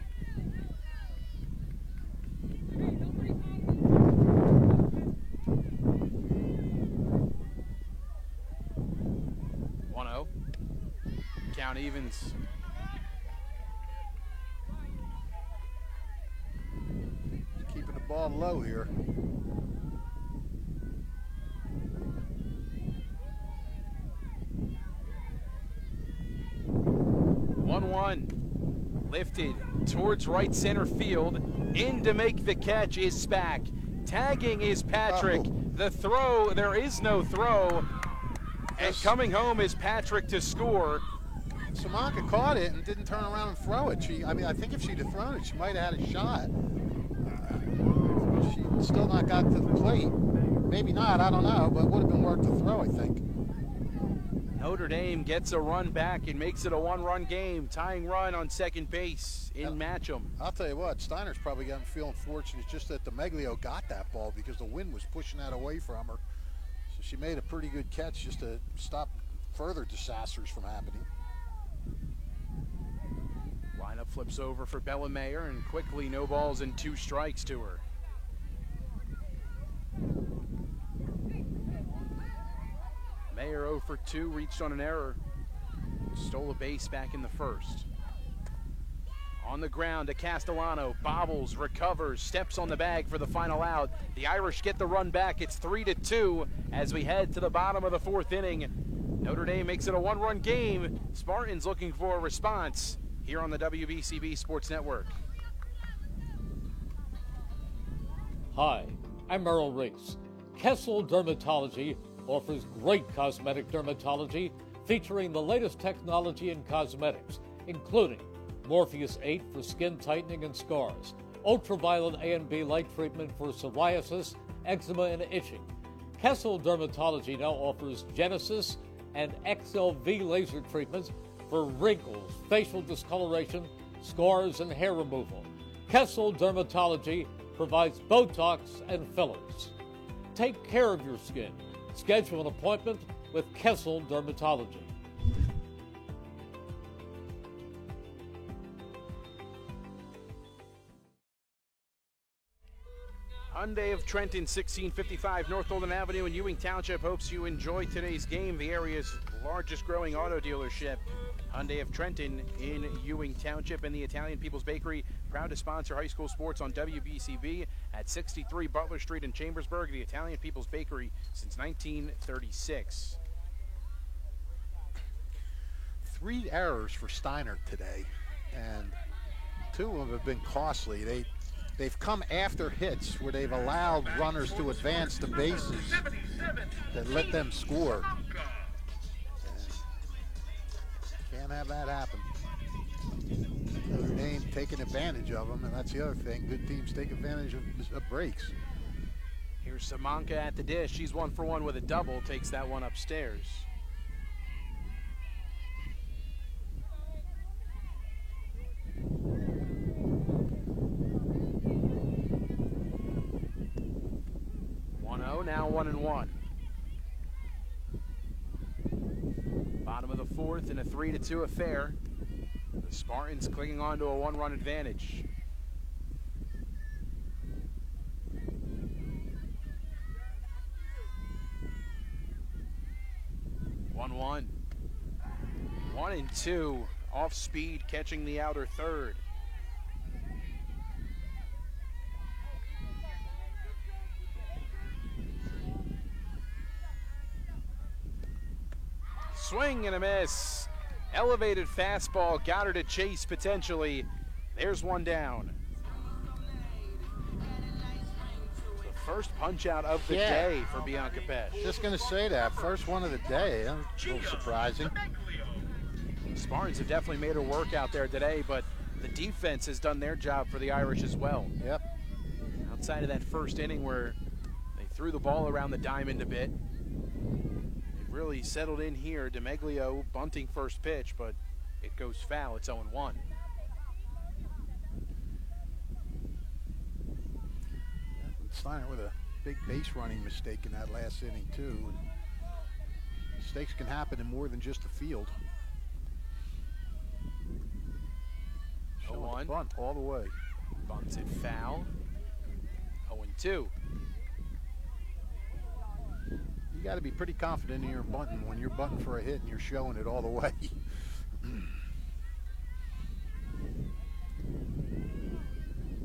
Count evens. Keeping the ball low here. Lifted towards right center field. In to make the catch is Spack. Tagging is Patrick. The throw, there is no throw. And coming home is Patrick to score. Samanka caught it and didn't turn around and throw it. I think if she'd have thrown it, she might have had a shot. She still not got to the plate. Maybe not, I don't know, but it would have been worth the throw, I think. Notre Dame gets a run back and makes it a 1-run game. Tying run on second base in Matcham. I'll tell you what, Steiner's probably gotten feeling fortunate just that Meglio got that ball because the wind was pushing that away from her. So she made a pretty good catch just to stop further disasters from happening. Lineup flips over for Bella Mayer, and quickly no balls and 2 strikes to her. Mayer 0 for 2, reached on an error. Stole a base back in the first. On the ground to Castellano, bobbles, recovers, steps on the bag for the final out. The Irish get the run back. It's 3-2 as we head to the bottom of the 4th inning. Notre Dame makes it a 1-run game. Spartans looking for a response here on the WBCB Sports Network. Hi, I'm Merrill Reese. Kessel Dermatology offers great cosmetic dermatology featuring the latest technology in cosmetics, including Morpheus 8 for skin tightening and scars, ultraviolet A and B light treatment for psoriasis, eczema, and itching. Kessel Dermatology now offers Genesis and XLV laser treatments for wrinkles, facial discoloration, scars, and hair removal. Kessel Dermatology, provides Botox and fillers. Take care of your skin. Schedule an appointment with Kessel Dermatology. Hyundai of Trenton, 1655 North Olden Avenue in Ewing Township hopes you enjoy today's game. The area's largest growing auto dealership. Hyundai of Trenton in Ewing Township, and the Italian People's Bakery, proud to sponsor high school sports on WBCB at 63 Butler Street in Chambersburg. The Italian People's Bakery since 1936. 3 errors for Steiner today, and 2 of them have been costly. They've come after hits where they've allowed runners to advance the bases that let them score. And can't have that happen. Notre Dame taking advantage of them, and that's the other thing. Good teams take advantage of breaks. Here's Samanka at the dish. She's 1 for 1 with a double, takes that one upstairs. Now 1-1. Bottom of the 4th in a 3-2 affair. The Spartans clinging on to a 1-run advantage. One, 1-2. Off speed, catching the outer third. Swing and a miss. Elevated fastball, got her to chase potentially. There's one down. The first punch out of the day for Bianca Pesh. Just going to say that. First one of the day. A little surprising. Spartans have definitely made her work out there today, but the defense has done their job for the Irish as well. Yep. Outside of that first inning where they threw the ball around the diamond a bit, really settled in here. DeMeglio bunting first pitch, but it goes foul. It's 0-1. Steiner with a big base running mistake in that last inning too. And mistakes can happen in more than just the field. 0-1. Bunt all the way. Bunts it foul. 0-2. You got to be pretty confident in your bunting when you're bunting for a hit and you're showing it all the way.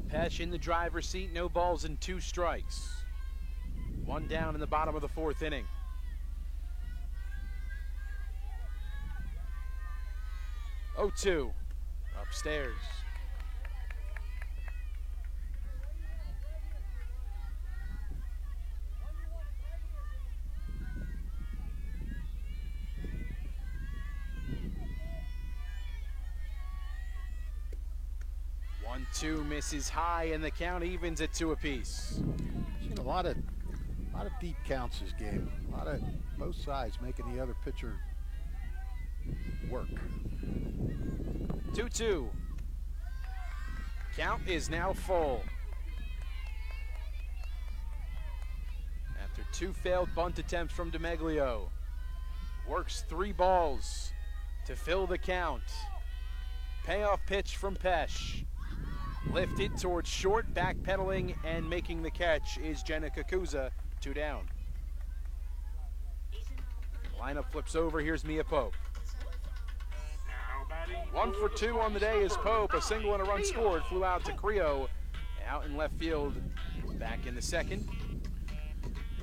Pesh in the driver's seat, no balls and 2 strikes. 1 down in the bottom of the 4th inning. Oh, 2 upstairs. Two misses high, and the count evens at 2 apiece. Seen a lot of deep counts this game. A lot of both sides making the other pitcher work. 2-2. Count is now full. After 2 failed bunt attempts from DeMeglio, works 3 balls to fill the count. Payoff pitch from Pesh. Lifted towards short, backpedaling and making the catch is Jenna Kakuza. 2 down. Lineup flips over. Here's Mia Pope. 1 for 2 on the day is Pope. A single and a run scored. Flew out to Creo. Out in left field. Back in the 2nd.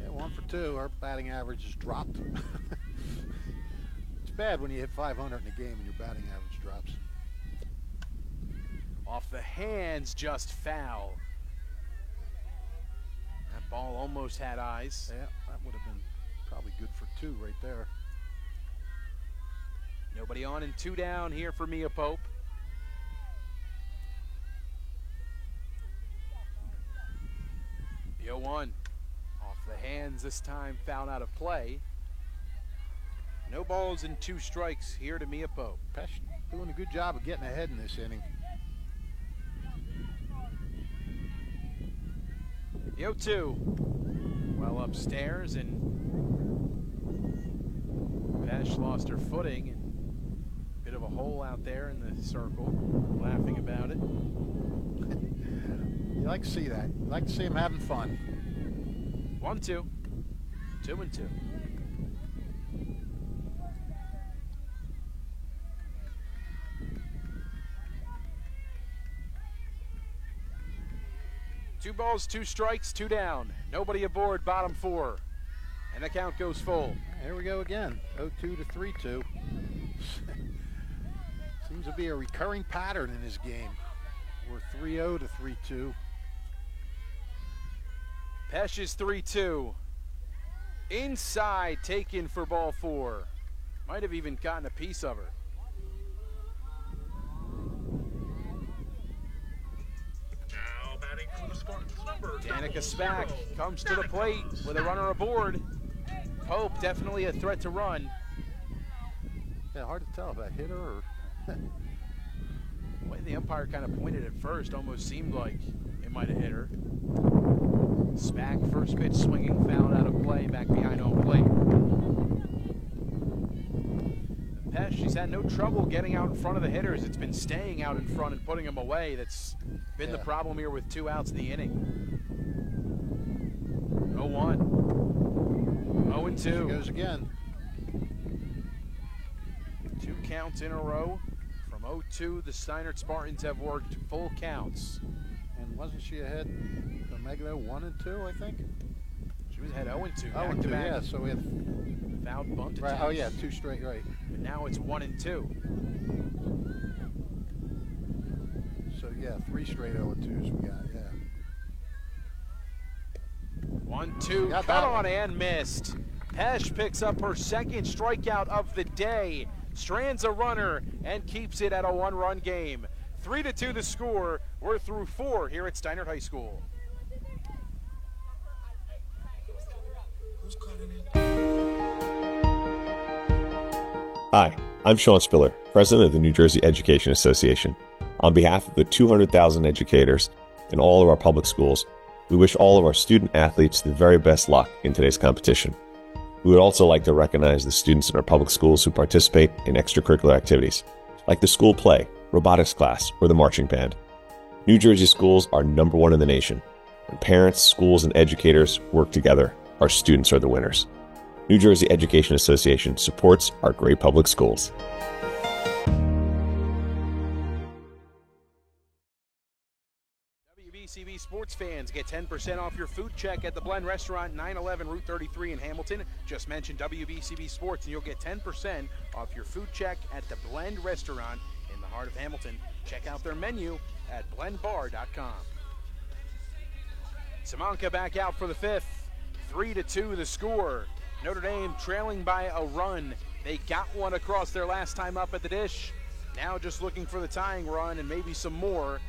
Yeah, 1 for 2. Our batting average has dropped. It's bad when you hit 500 in a game and your batting average drops. Off the hands, just foul. That ball almost had eyes. Yeah, that would have been probably good for 2 right there. Nobody on and 2 down here for Mia Pope. The 0-1. Off the hands this time, foul out of play. No balls and 2 strikes here to Mia Pope. Pesh doing a good job of getting ahead in this inning. The 0-2. Well upstairs, and Pesh lost her footing. And bit of a hole out there in the circle. Laughing about it. You like to see that. You like to see him having fun. 1-2. 2-2. Two balls, 2 strikes, 2 down. Nobody aboard, bottom 4. And the count goes full. Here we go again. 0-2 to 3-2. Seems to be a recurring pattern in his game. We're 3-0 to 3-2. Pesh is 3-2. Inside, taken for ball 4. Might have even gotten a piece of her. Now batting for the Spartans, number Danica 00. Spack comes to the plate with a runner aboard. Pope definitely a threat to run. Yeah, hard to tell if that hit her or... The way the umpire kind of pointed at first almost seemed like it might have hit her. Spack, first pitch swinging, foul out of play, back behind home plate. Pesh, she's had no trouble getting out in front of the hitters. It's been staying out in front and putting them away. That's been the problem here with 2 outs in the inning. 0-1. 0-2. She goes again. 2 counts in a row. From 0-2, the Steinert Spartans have worked full counts. And wasn't she ahead to Megalo 1 and 2, I think? She was ahead 0-2. 0-2, yeah, so we have... Fouled bunt Right, attempts. oh yeah, 2 straight, right. And now it's 1-2. So yeah, 3 straight 0-2s we got, yeah. 1-2, Got cut that on one. and missed. Pesh picks up her 2nd strikeout of the day, strands a runner, and keeps it at a 1-run game. 3-2 the score. We're through 4 here at Steinert High School. Hi, I'm Sean Spiller, President of the New Jersey Education Association. On behalf of the 200,000 educators in all of our public schools, we wish all of our student athletes the very best luck in today's competition. We would also like to recognize the students in our public schools who participate in extracurricular activities, like the school play, robotics class, or the marching band. New Jersey schools are #1 in the nation. When parents, schools, and educators work together, our students are the winners. New Jersey Education Association supports our great public schools. WBCB sports fans get 10% off your food check at the Blend Restaurant, 911 Route 33 in Hamilton. Just mention WBCB Sports and you'll get 10% off your food check at the Blend Restaurant in the heart of Hamilton. Check out their menu at blendbar.com. Simonka back out for the 5th. 3-2 the score. Notre Dame trailing by a run. They got one across their last time up at the dish. Now just looking for the tying run and maybe some more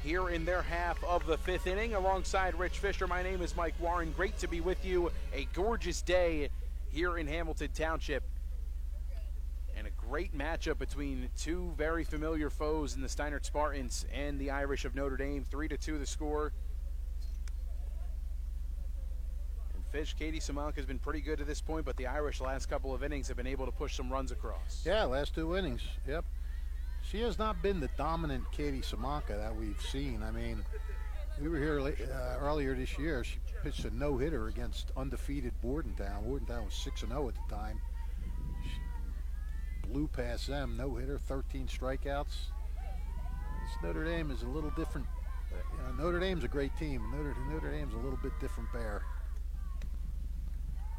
here in their half of the 5th inning. Alongside Rich Fisher, my name is Mike Warren. Great to be with you. A gorgeous day here in Hamilton Township. And a great matchup between 2 very familiar foes in the Steinert Spartans and the Irish of Notre Dame. 3-2 the score. Fish, Katie Simonka has been pretty good to this point, but the Irish last couple of innings have been able to push some runs across. Yeah, last 2 innings, yep. She has not been the dominant Katie Simonka that we've seen. I mean, we were here earlier this year. She pitched a no-hitter against undefeated Bordentown. Bordentown was 6-0 at the time. She blew past them, no-hitter, 13 strikeouts. This Notre Dame is a little different. Notre Dame's a great team. Notre Dame's a little bit different bear.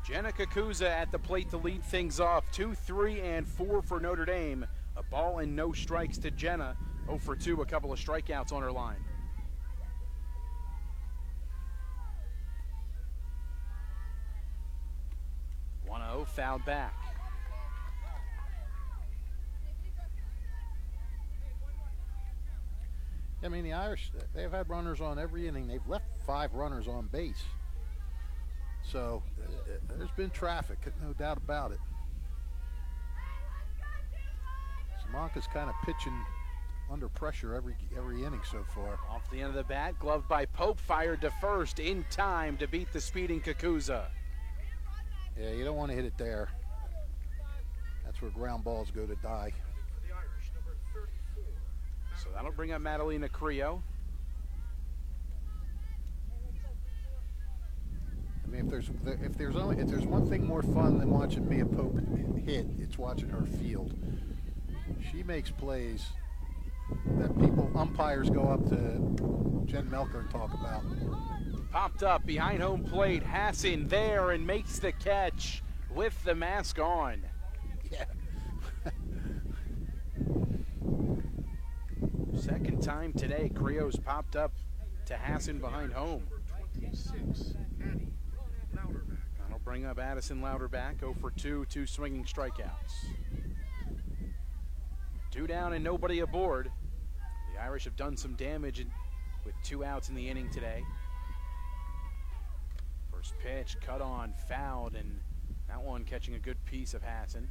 Jenna Kakuza at the plate to lead things off. 2, 3, and 4 for Notre Dame. A ball and no strikes to Jenna. 0 for 2, a couple of strikeouts on her line. Fouled back. I mean, the Irish, they've had runners on every inning. They've left 5 runners on base. So there's been traffic, no doubt about it. Simonka's kind of pitching under pressure every inning so far. Off the end of the bat, gloved by Pope, fired to first in time to beat the speeding Kakuza. Yeah, you don't want to hit it there. That's where ground balls go to die. So that'll bring up Madalena Creo. I mean, if there's one thing more fun than watching Mia Pope hit, it's watching her field. She makes plays that umpires go up to Jen Melker and talk about. Popped up behind home plate, Hassan there and makes the catch with the mask on. Yeah. Second time today, Creo's popped up to Hassan behind home. That'll bring up Addison Louderback, 0 for 2, 2 swinging strikeouts. 2 down and nobody aboard. The Irish have done some damage with 2 outs in the inning today. First pitch, cut on, fouled, and that one catching a good piece of Hassan.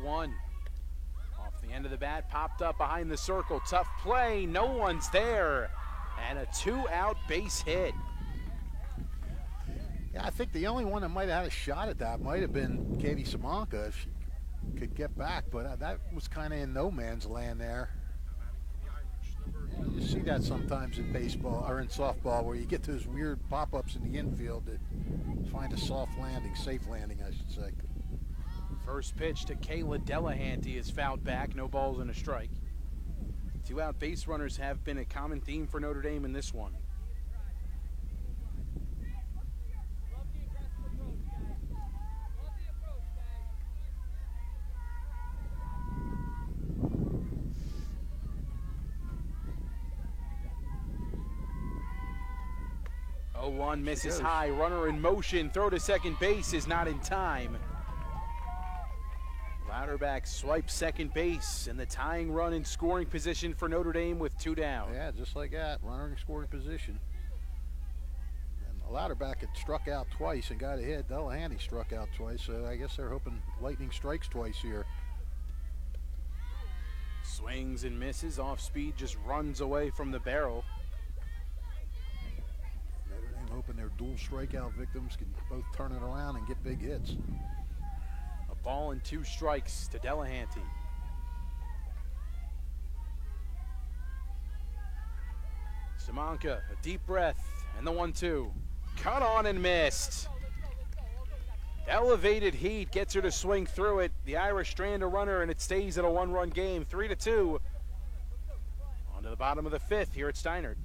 One off the end of the bat, popped up behind the circle, tough play, no one's there, and a 2-out base hit. Yeah, I think the only one that might have had a shot at that might have been Katie Simonka if she could get back, but that was kind of in no man's land there. You see that sometimes in baseball or in softball where you get those weird pop-ups in the infield that find a soft landing, safe landing, I should say. First pitch to Kayla Delahanty is fouled back, no balls and a strike. 2-out base runners have been a common theme for Notre Dame in this one. One misses high, runner in motion, throw to second base is not in time. Louderback swipes second base, and the tying run in scoring position for Notre Dame with 2 down. Yeah, just like that, runner in scoring position. And Louderback had struck out twice and got a hit. Delahanty struck out twice, so I guess they're hoping lightning strikes twice here. Swings and misses, off speed, just runs away from the barrel. Notre Dame hoping their dual strikeout victims can both turn it around and get big hits. Ball and 2 strikes to Delahanty. Simonka, a deep breath, and the 1-2. Cut on and missed. Elevated heat gets her to swing through it. The Irish strand a runner, and it stays at a 1-run game, 3-2. On to the bottom of the 5th here at Steinert.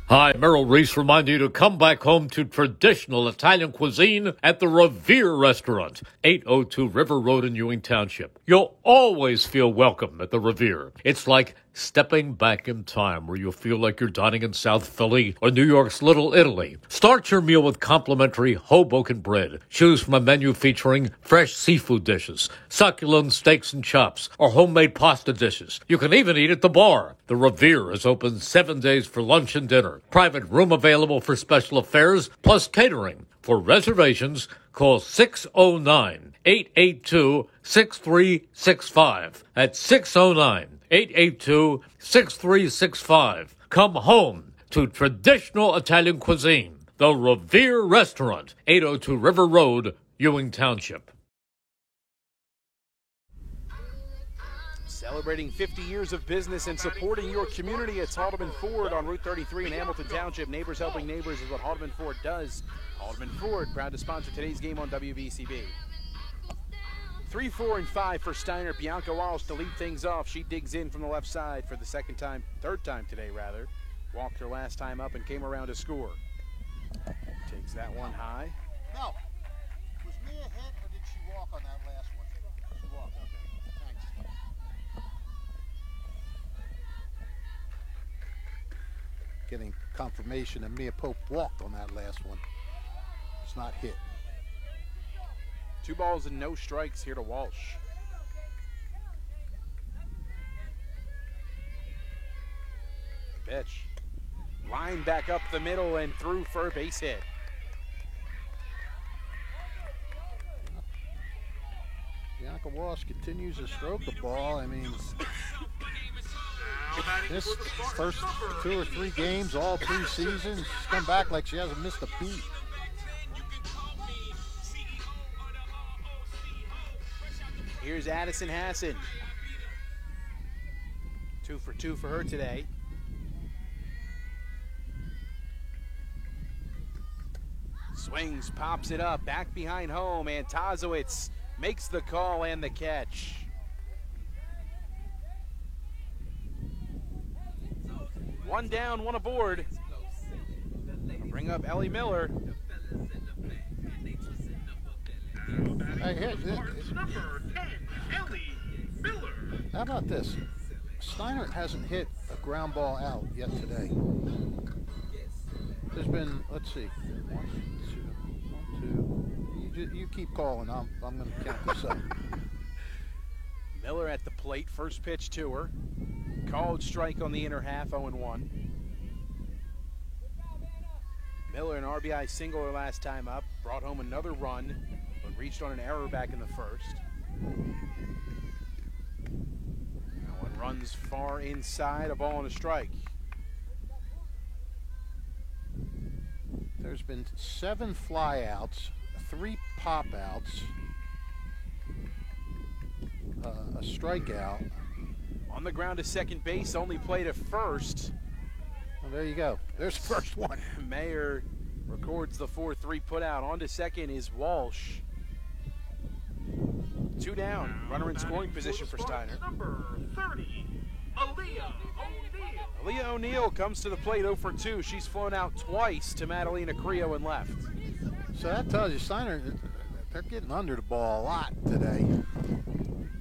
Hi, Merrill Reese reminding you to come back home to traditional Italian cuisine at the Revere Restaurant, 802 River Road in Ewing Township. You'll always feel welcome at the Revere. It's like stepping back in time where you'll feel like you're dining in South Philly or New York's Little Italy. Start your meal with complimentary Hoboken bread. Choose from a menu featuring fresh seafood dishes, succulent steaks and chops, or homemade pasta dishes. You can even eat at the bar. The Revere is open 7 days for lunch and dinner. Private room available for special affairs, plus catering. For reservations, call 609-882-6365. That's 609-882-6365. Come home to traditional Italian cuisine. The Revere Restaurant, 802 River Road, Ewing Township. Celebrating 50 years of business and supporting your community, it's Haldeman Ford on Route 33 in Hamilton Township. Neighbors helping neighbors is what Haldeman Ford does. Haldeman Ford, proud to sponsor today's game on WBCB. 3, 4, and 5 for Steiner. Bianca Walsh to lead things off. She digs in from the left side for the third time today, rather. Walked her last time up and came around to score. Takes that one high. No. Was Mia hit or did she walk on that last one? She walked, okay. Thanks. getting confirmation that Mia Pope walked on that last one. It's not hit. 2 balls and no strikes here to Walsh. Pitch. Line back up the middle and through for a base hit. Bianca Walsh continues to stroke the ball. I mean, this first 2 or 3 games all preseason, she's come back like she hasn't missed a beat. Here's Addison Hassan. 2 for 2 for her today. Swings, pops it up, back behind home, and Tazowitz makes the call and the catch. One down, one aboard. Bring up Ellie Miller. Hey, Number 10, Ellie Miller. how about this? Steinert hasn't hit a ground ball out yet today. There's been, let's see, 1, 2. You keep calling. I'm going to count this up. Miller at the plate, first pitch to her. Called strike on the inner half, 0-1. Miller, an RBI single her last time up, brought home another run, but reached on an error back in the first. That one runs far inside, a ball and a strike. There's been 7 flyouts, 3 pop-outs, a strikeout. On the ground to second base, only played at first. Well, there you go. There's the first one. Mayer records the 4-3 putout. On to second is Walsh. 2 down. Runner in scoring position for Steiner. Number 30, Aaliyah O'Neal. Aaliyah O'Neal comes to the plate 0 for 2. She's flown out twice to Madalena Creo and left. So that tells you Steiner, they're getting under the ball a lot today.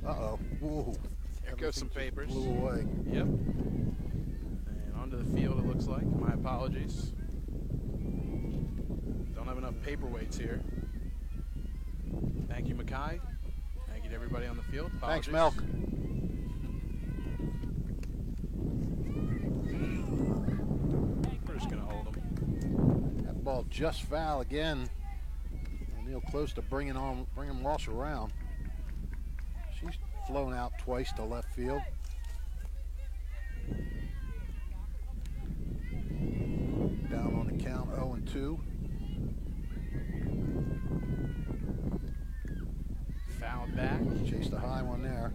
Uh-oh. Whoa. There goes some papers. Blew away. Yep. And onto the field, it looks like. My apologies. Don't have enough paperweights here. Thank you, Mackay. Thank you to everybody on the field. Apologies. Thanks, Milk. We're just going to hold them. That ball just foul again. O'Neal close to bringing Walsh around. She's flown out twice to left field. Down on the count, 0-2. Fouled back. Chased a high one there.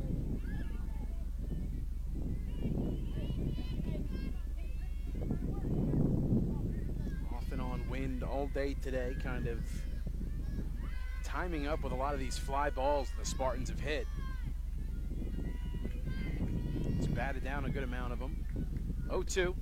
Off and on wind all day today, kind of timing up with a lot of these fly balls the Spartans have hit. It's batted down a good amount of them. 0-2.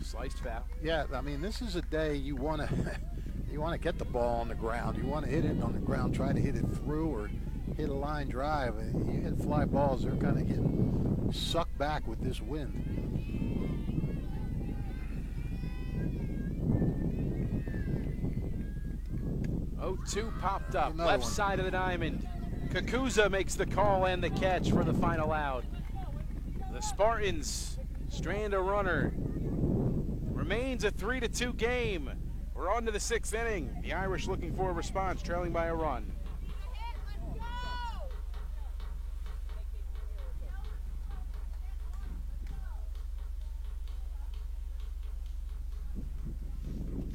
Sliced foul. Yeah, I mean, this is a day you want to get the ball on the ground. You want to hit it on the ground, try to hit it through or hit a line drive. You hit fly balls, they're kind of getting sucked back with this wind. Oh, 2 popped up, Another left one. side of the diamond. Kakuza makes the call and the catch for the final out. The Spartans strand a runner. Remains a 3-2 game. We're on to the 6th inning. The Irish looking for a response, trailing by a run.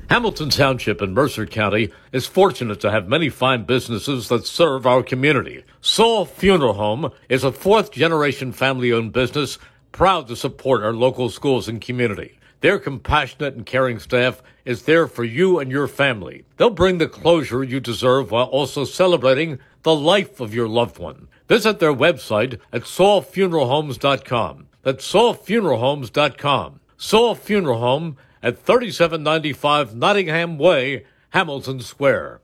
Hamilton Township in Mercer County is fortunate to have many fine businesses that serve our community. Saul Funeral Home is a 4th-generation family-owned business proud to support our local schools and community. Their compassionate and caring staff is there for you and your family. They'll bring the closure you deserve while also celebrating the life of your loved one. Visit their website at saulfuneralhomes.com. That's saulfuneralhomes.com. Saul Funeral Home at 3795 Nottingham Way, Hamilton Square.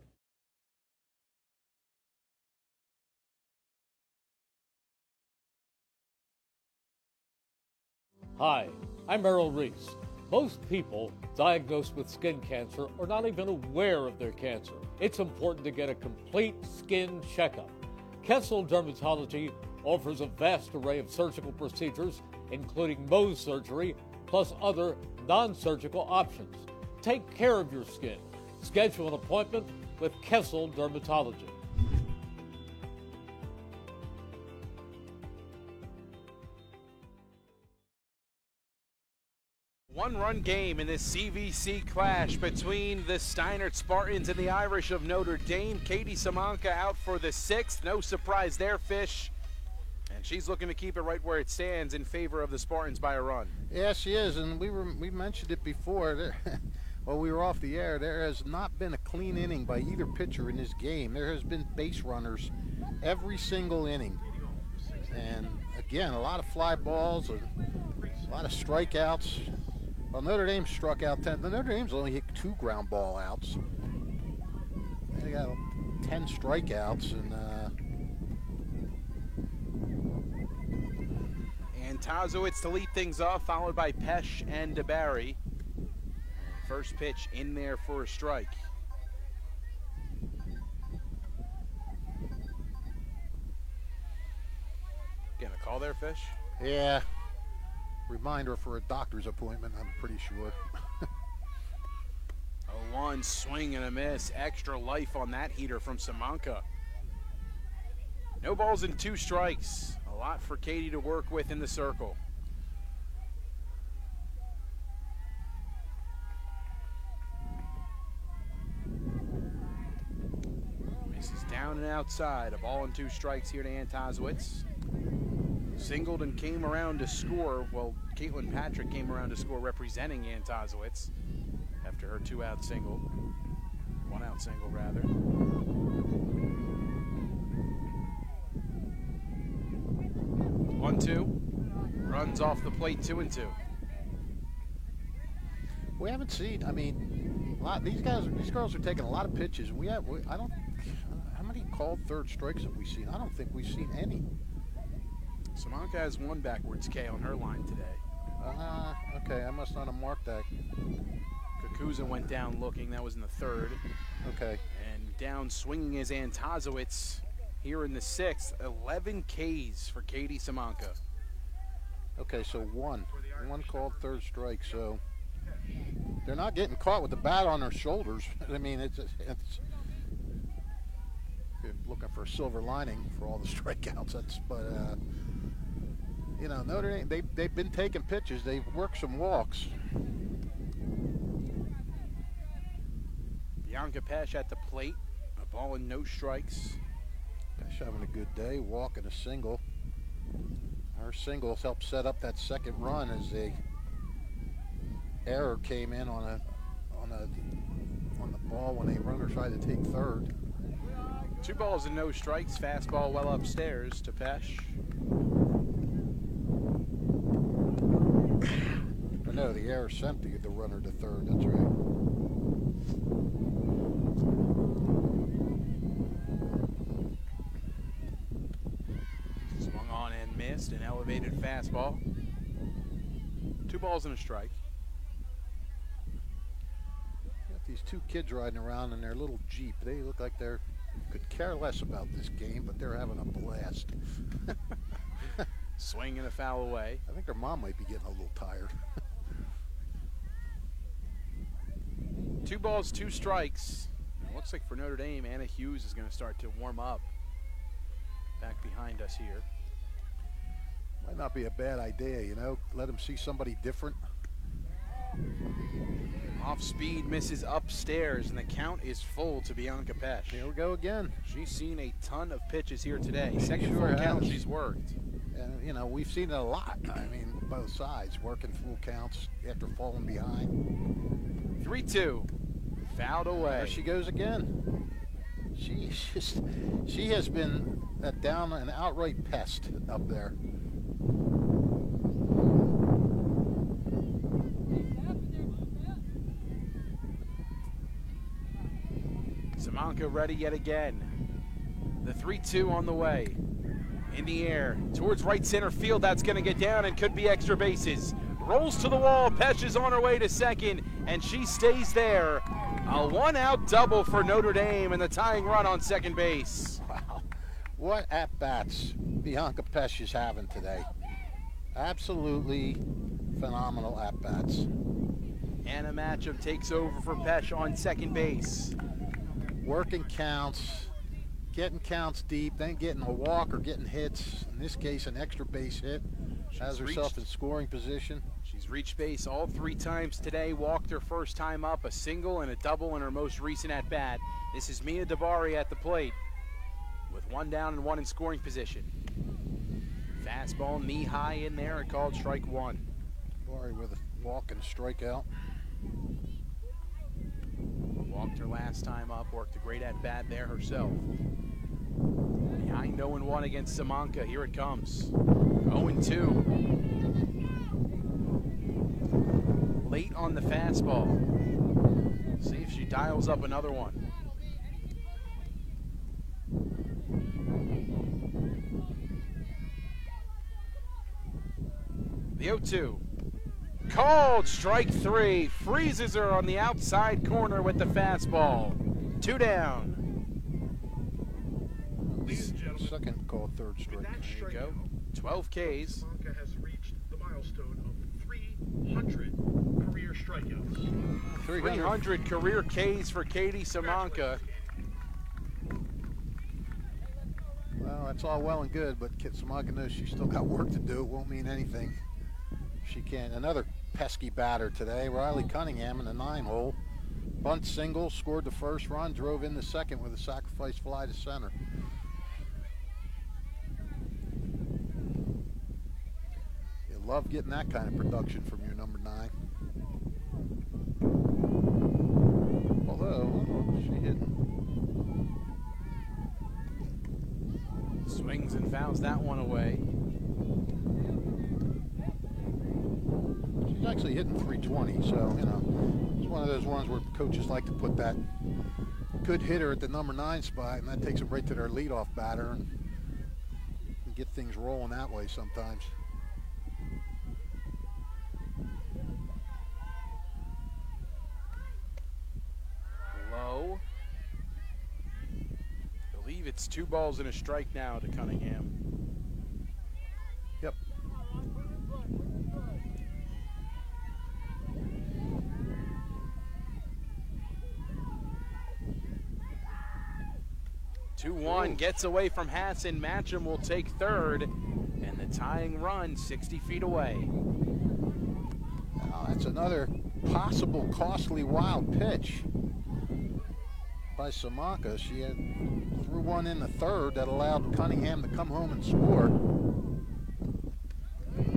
Hi, I'm Errol Reese. Most people diagnosed with skin cancer are not even aware of their cancer. It's important to get a complete skin checkup. Kessel Dermatology offers a vast array of surgical procedures, including Mohs surgery, plus other non-surgical options. Take care of your skin. Schedule an appointment with Kessel Dermatology. One-run game in this CVC clash between the Steinert Spartans and the Irish of Notre Dame. Katie Simonka out for the 6th. No surprise there, Fish. And she's looking to keep it right where it stands in favor of the Spartans by a run. Yeah, she is, and we mentioned it before. While we were off the air, there has not been a clean inning by either pitcher in this game. There has been base runners every single inning. And again, a lot of fly balls, a lot of strikeouts. Well, Notre Dame struck out 10. The Notre Dame's only hit 2 ground ball outs. They got 10 strikeouts, and Tazowitz to lead things off, followed by Pesh and DeBarry. First pitch in there for a strike. Getting a call there, Fish? Yeah. Reminder for a doctor's appointment, I'm pretty sure. A 1 swing and a miss. Extra life on that heater from Simonka. No balls and 2 strikes. A lot for Katie to work with in the circle. Misses down and outside. A ball and 2 strikes here to Ann Tazowitz. Singled and came around to score. Well, Caitlin Patrick came around to score representing Ann Tazowitz after her 2-out single. 1-out single, rather. 1-2. Runs off the plate, 2-2. We haven't seen, I mean, these girls are taking a lot of pitches. How many called third strikes have we seen? I don't think we've seen any. Simonka has 1 backwards K on her line today. Okay, I must not have marked that. Kakuza went down looking, that was in the 3rd. Okay. And down swinging is Ann Tazowitz here in the 6th. 11 Ks for Katie Simonka. Okay, so one called third strike, so they're not getting caught with the bat on their shoulders. I mean, it's looking for a silver lining for all the strikeouts. You know, Notre Dame, they've been taking pitches. They've worked some walks. Bianca Pesh at the plate. A ball and no strikes. Pesh having a good day, walking a single. Her singles helped set up that second run as the error came in on the ball when a runner tried to take third. 2 balls and no strikes. Fastball well upstairs to Pesh. No, the error sent the runner to third. That's right. Swung on and missed. An elevated fastball. 2 balls and a strike. Got these 2 kids riding around in their little Jeep. They look like they could care less about this game, but they're having a blast. Swing and a foul away. I think their mom might be getting a little tired. 2 balls, 2 strikes. It looks like for Notre Dame, Anna Hughes is going to start to warm up back behind us here. Might not be a bad idea, you know. Let them see somebody different. Off speed, misses upstairs, and the count is full to Bianca Pesh. Here we go again. She's seen a ton of pitches here today. Second Sure full count has. she's worked. And, you know, we've seen it a lot. I mean, both sides, working full counts after falling behind. 3-2. Fouled away. There she goes again. She has been an outright pest up there. Simonka ready yet again. The 3-2 on the way. In the air, towards right center field, that's going to get down and could be extra bases. rolls to the wall. Pesh is on her way to second, and she stays there. A one-out double for Notre Dame and the tying run on second base. Wow. What at-bats Bianca Pesh is having today. Absolutely phenomenal at-bats. Anna Matcham takes over for Pesh on second base. Working counts, getting counts deep, then getting a walk or getting hits. In this case, an extra base hit. Has herself in scoring position. She's reached base all 3 times today, walked her first time up, a single and a double in her most recent at-bat. This is Mia Davari at the plate with 1 down and 1 in scoring position. Fastball knee high in there and called strike 1. Davari with a walk and a strikeout. Walked her last time up, worked a great at-bat there herself. Behind 0-1 against Simonka, here it comes. 0-2. Late on the fastball. See if she dials up another one. The 0-2. Called strike 3. Freezes her on the outside corner with the fastball. 2 down. Ladies and gentlemen, second called third strike. There you go. 12 Ks. Simonka has reached the milestone of 300 career strikeouts. 300 career Ks for Katie Simonka. Well, that's all well and good, but Simonka knows she's still got work to do. It won't mean anything. She can't. Another pesky batter today. Riley Cunningham in the 9-hole. Bunt single, scored the first run, drove in the second with a sacrifice fly to center. You love getting that kind of production from your number 9. Although, she didn't. Swings and fouls that one away. She's actually hitting 320, so, you know, it's one of those ones where coaches like to put that good hitter at the number 9 spot, and that takes them right to their leadoff batter and get things rolling that way sometimes. Low. I believe it's 2 balls and a strike now to Cunningham. Yep. Ooh. 2-1 gets away from Hassan. Matcham will take third, and the tying run 60 feet away. Now that's another possible costly wild pitch by Simonka. She threw one in the third that allowed Cunningham to come home and score.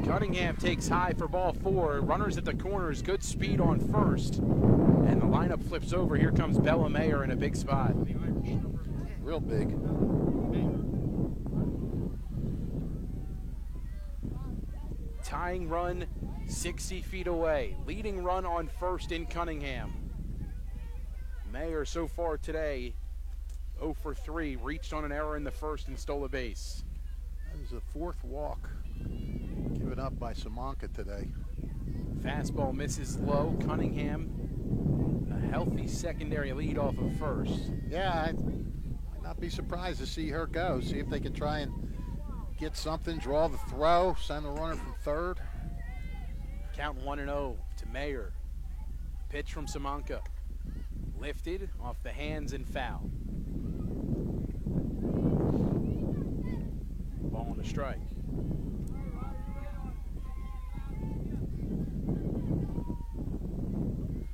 Cunningham takes high for ball 4. Runners at the corners, good speed on first. And the lineup flips over. Here comes Bella Mayer in a big spot. Real big. Tying run 60 feet away. Leading run on first in Cunningham. Mayer so far today 0 for 3. Reached on an error in the first and stole a base. That is the 4th walk given up by Simonka today. Fastball misses low. Cunningham, a healthy secondary lead off of first. Yeah, I'd not be surprised to see her go. See if they can try and get something, draw the throw, send the runner from third. Count 1-0 to Mayer. Pitch from Simonka. Lifted off the hands and foul. Ball and a strike.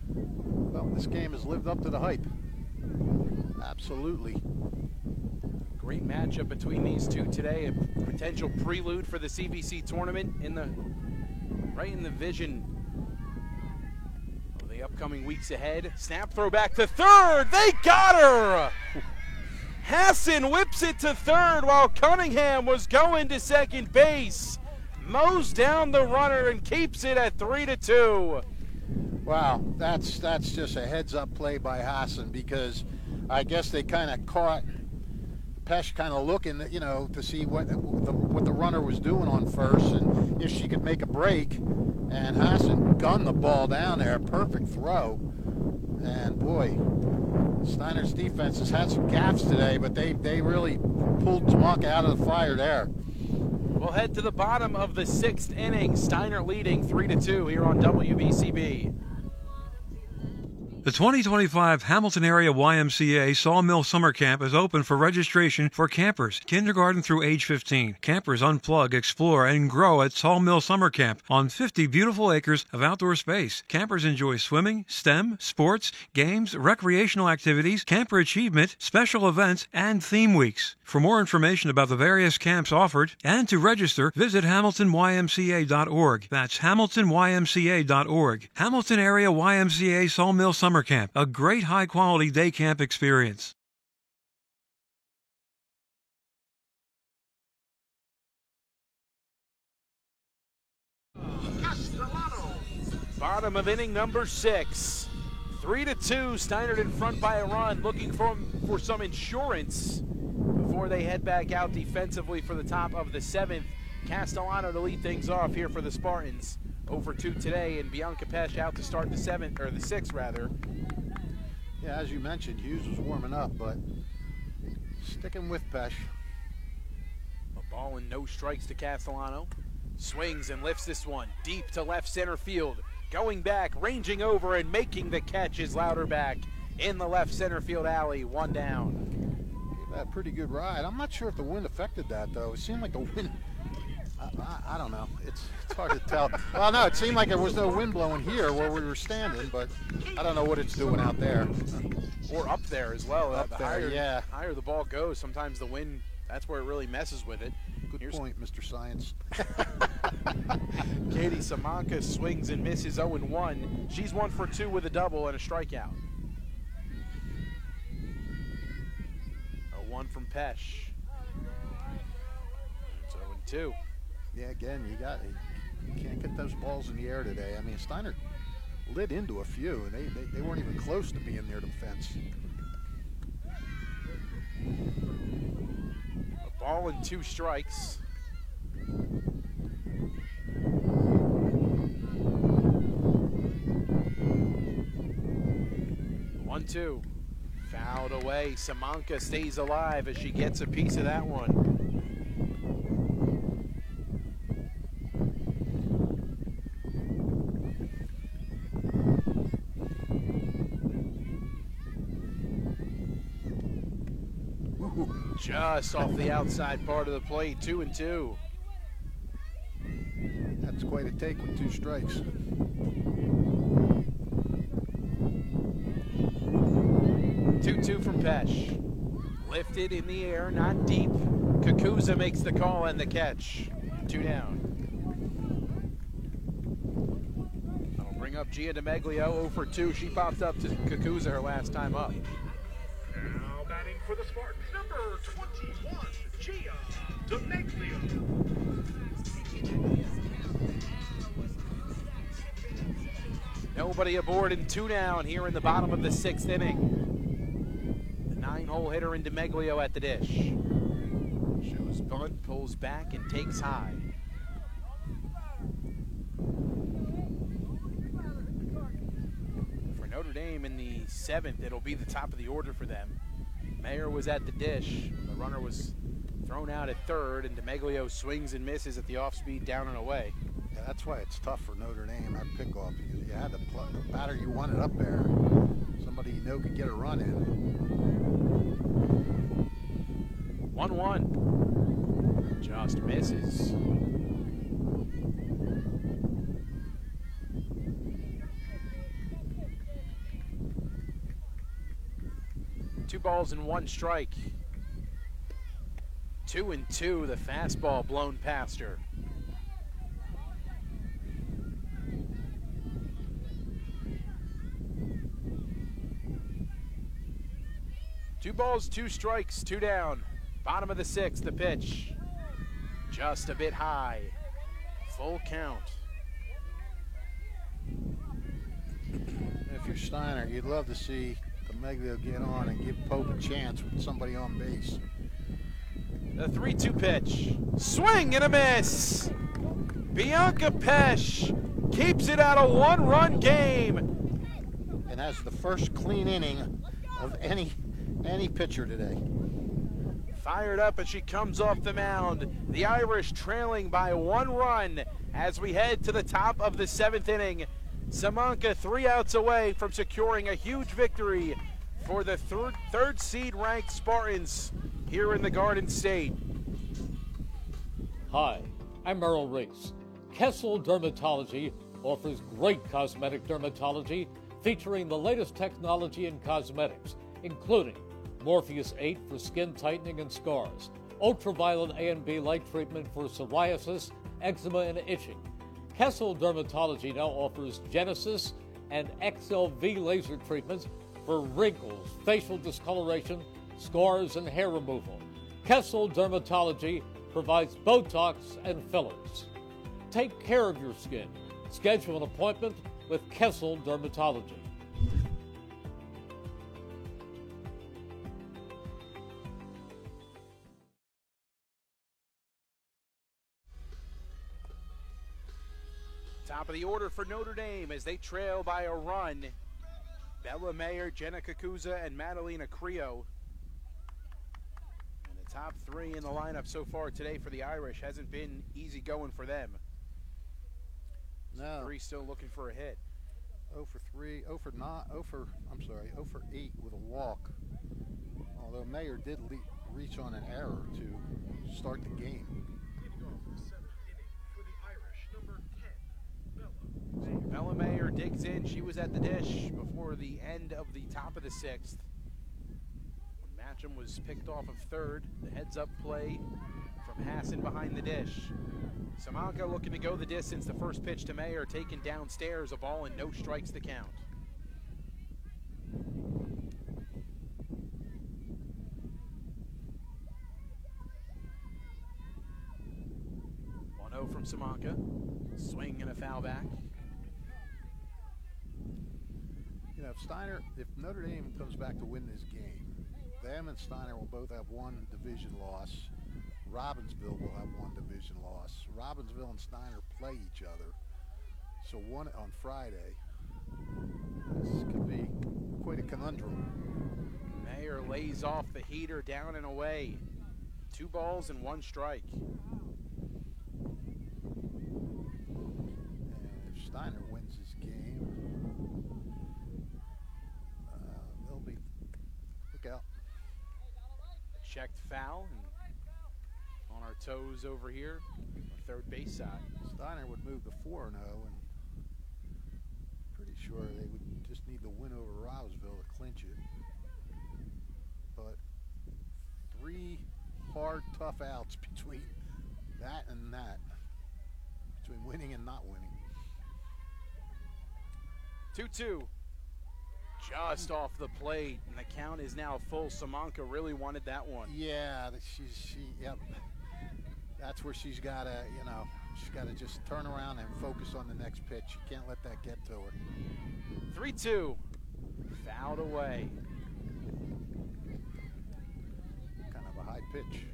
Well, this game has lived up to the hype. Absolutely. Great matchup between these two today. A potential prelude for the CVC tournament right in the vision of the upcoming weeks ahead. Snap throw back to third. They got her! Hassan whips it to third while Cunningham was going to second base. Mows down the runner and keeps it at 3-2. Wow, that's just a heads-up play by Hassan, because I guess they kind of caught Pesh kind of looking, you know, to see what the runner was doing on first and if she could make a break. And Hassan gunned the ball down there, perfect throw. And boy, Steiner's defense has had some gaffes today, but they really pulled Tamanka out of the fire there. We'll head to the bottom of the 6th inning. Steiner leading 3-2 here on WBCB. The 2025 Hamilton Area YMCA Sawmill Summer Camp is open for registration for campers, kindergarten through age 15. Campers unplug, explore, and grow at Sawmill Summer Camp on 50 beautiful acres of outdoor space. Campers enjoy swimming, STEM, sports, games, recreational activities, camper achievement, special events, and theme weeks. For more information about the various camps offered and to register, visit HamiltonYMCA.org. That's HamiltonYMCA.org. Hamilton Area YMCA Sawmill Summer Camp, a great high-quality day camp experience. Bottom of inning number 6. 3-2, Steiner in front by a run, looking for some insurance before they head back out defensively for the top of the 7th. Castellano to lead things off here for the Spartans. 0-2 today, and Bianca Pesh out to start the 7th, or the 6th rather. Yeah, as you mentioned, Hughes was warming up, but sticking with Pesh. A ball and no strikes to Castellano. Swings and lifts this one deep to left center field. Going back, ranging over, and making the catch is Louderback in the left center field alley. 1 down. Gave that a pretty good ride. I'm not sure if the wind affected that, though. It seemed like the wind... I don't know. It's hard to tell. Well, no, it seemed like there was no wind blowing here where we were standing, but I don't know what it's doing out there. Or up there as well. Up the there, higher, yeah. Higher the ball goes, sometimes the wind, that's where it really messes with it. Good point, Mr. Science. Katie Samanka swings and misses 0-1. She's 1 for 2 with a double and a strikeout. 0-1 from Pesh. It's 0-2. Yeah, again, you can't get those balls in the air today. I mean, Steiner lit into a few, and they weren't even close to being near the fence. A ball and 2 strikes. 1-2. Fouled away. Samanka stays alive as she gets a piece of that one. Just off the outside part of the plate, 2-2. That's quite a take with 2 strikes. 2-2 from Pesh. Lifted in the air, not deep. Kakuza makes the call and the catch. 2 down. That'll bring up Gia DeMeglio, 0 for 2. She popped up to Kakuza her last time up. Now batting for the Spartans, number 21, Gia DeMeglio. Nobody aboard and 2 down here in the bottom of the 6th inning. The 9-hole hitter in DeMeglio at the dish. Shows bunt, pulls back, and takes high. For Notre Dame in the 7th, it'll be the top of the order for them. Mayer was at the dish. The runner was thrown out at 3rd, and DeMeglio swings and misses at the off-speed down and away. Yeah, that's why it's tough for Notre Dame, that pickoff, because you had the batter you wanted up there. Somebody you know could get a run in. 1-1. Just misses. Two balls and 1 strike. 2-2, the fastball blown past her. Two balls, 2 strikes, 2 down. Bottom of the 6th, the pitch. Just a bit high. Full count. If you're Steiner, you'd love to see DeMeglio get on and give Pope a chance with somebody on base. The 3-2 pitch. Swing and a miss. Bianca Pesh keeps it at a one-run game. And has the first clean inning of any pitcher today. Fired up as she comes off the mound. The Irish trailing by 1 run as we head to the top of the 7th inning. Samanka 3 outs away from securing a huge victory for the third seed ranked Spartans here in the Garden State. Hi, I'm Merrill Reese. Kessel Dermatology offers great cosmetic dermatology featuring the latest technology in cosmetics, including Morpheus 8 for skin tightening and scars, ultraviolet A and B light treatment for psoriasis, eczema, and itching. Kessel Dermatology now offers Genesis and XLV laser treatments for wrinkles, facial discoloration, scars, and hair removal. Kessel Dermatology provides Botox and fillers. Take care of your skin. Schedule an appointment with Kessel Dermatology. Top of the order for Notre Dame as they trail by a run. Bella Mayer, Jenna Kakuza, and Madalena Creo. And the top 3 in the lineup so far today for the Irish hasn't been easy going for them. No. 3 still looking for a hit. 0 for 3, 0 for 8 with a walk. Although Mayer did reach on an error to start the game. Bella Mayer digs in. She was at the dish before the end of the top of the 6th. When Matcham was picked off of 3rd, the heads-up play from Hassan behind the dish. Samanka looking to go the distance. The first pitch to Mayer taken downstairs, a ball and no strikes to count. From Samanka. Swing and a foul back. You know, if Notre Dame comes back to win this game, them and Steiner will both have 1 division loss. Robbinsville will have 1 division loss. Robbinsville and Steiner play each other. So one on Friday. This could be quite a conundrum. Mayer lays off the heater down and away. 2 balls and 1 strike. Steiner wins this game. They'll be, look out. Checked foul and on our toes over here, our third base side. Steiner would move to 4-0 and pretty sure they would just need the win over Robbinsville to clinch it. But 3 hard, tough outs between that and that, between winning and not winning. 2-2. Just off the plate, and the count is now full. Samanka really wanted that one. Yeah, yep. That's where she's got to, she's got to just turn around and focus on the next pitch. You can't let that get to her. 3-2. Fouled away. Kind of a high pitch.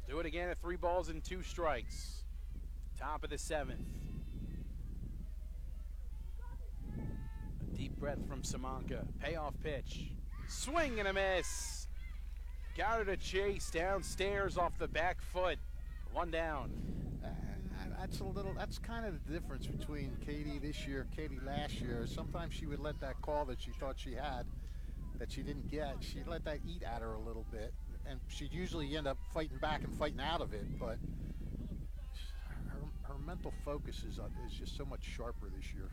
Do it again at 3 balls and 2 strikes. Top of the 7th. A deep breath from Samanka. Payoff pitch. Swing and a miss. Got her to chase downstairs off the back foot. 1 down. That's kind of the difference between Katie this year, Katie last year. Sometimes she would let that call that she thought she had, that she didn't get, she'd let that eat at her a little bit. And she'd usually end up fighting back and fighting out of it, but her mental focus is just so much sharper this year.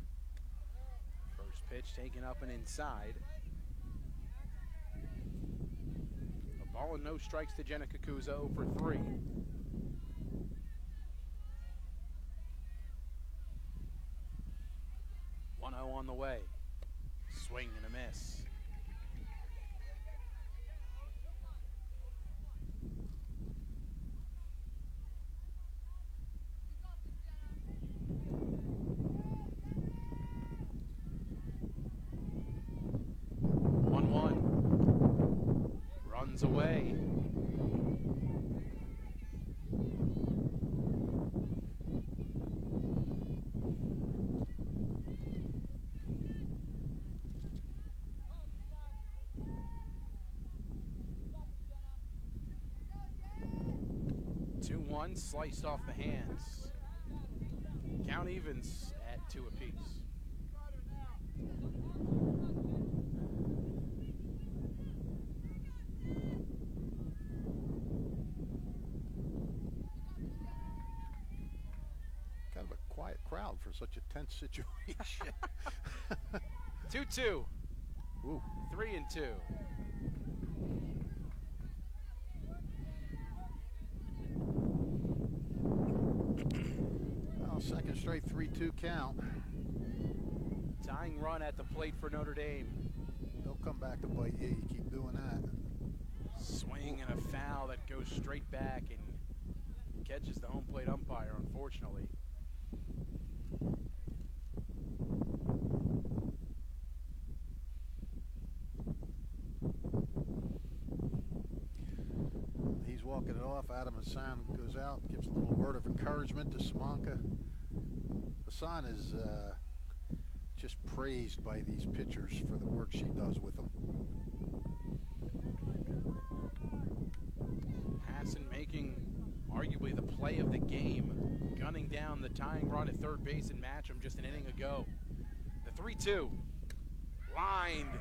First pitch taken up and inside. A ball and no strikes to Jenna Kakuza, 0 for 3. On the way. Swing and a miss. runs away. Sliced off the hands. Count evens at 2 apiece. Kind of a quiet crowd for such a tense situation. 2-2. Ooh. 3-2. Second straight 3-2 count. Tying run at the plate for Notre Dame. They'll come back to bite you. You keep doing that. Swing and a foul that goes straight back and catches the home plate umpire, unfortunately. He's walking it off. Adam Hassan goes out, gives a little word of encouragement to Simonka. Hassan is just praised by these pitchers for the work she does with them. Hassan making arguably the play of the game, gunning down the tying run at third base in Matcham just an inning ago. The 3-2, lined,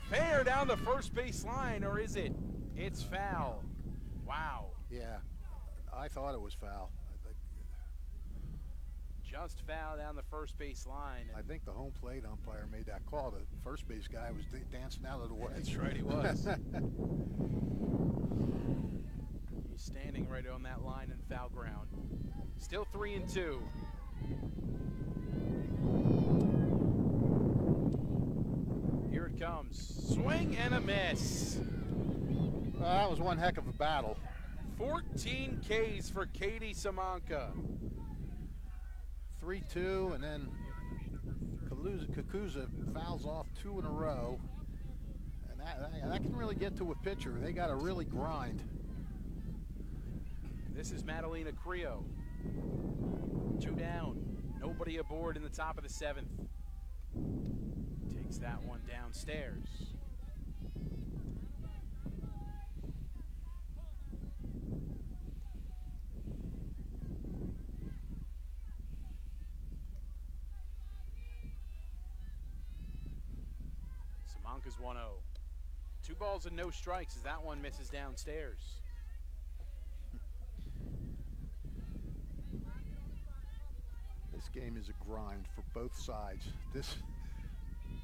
fair down the first base line, or is it? It's foul. Wow. Yeah, I thought it was foul. Just foul down the first base line. I think the home plate umpire made that call. The first base guy was dancing out of the way. That's right, he was. He's standing right on that line in foul ground. Still 3-2. Here it comes. Swing and a miss. That was one heck of a battle. 14 Ks for Katie Simonka. 3-2, and then Kakuza fouls off 2 in a row. And that can really get to a pitcher. They got to really grind. This is Madalena Creo. 2 down. Nobody aboard in the top of the 7th. Takes that one downstairs. Simonka's 1-0. 2 balls and no strikes as that one misses downstairs. This game is a grind for both sides.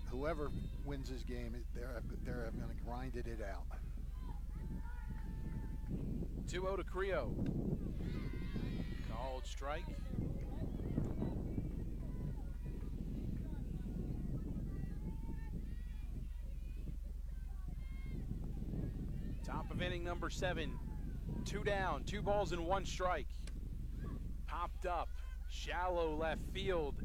Whoever wins this game, they're going to grind it out. 2-0 to Creo. Called strike. Top of inning number 7. 2 down, 2 balls and 1 strike. Popped up, shallow left field.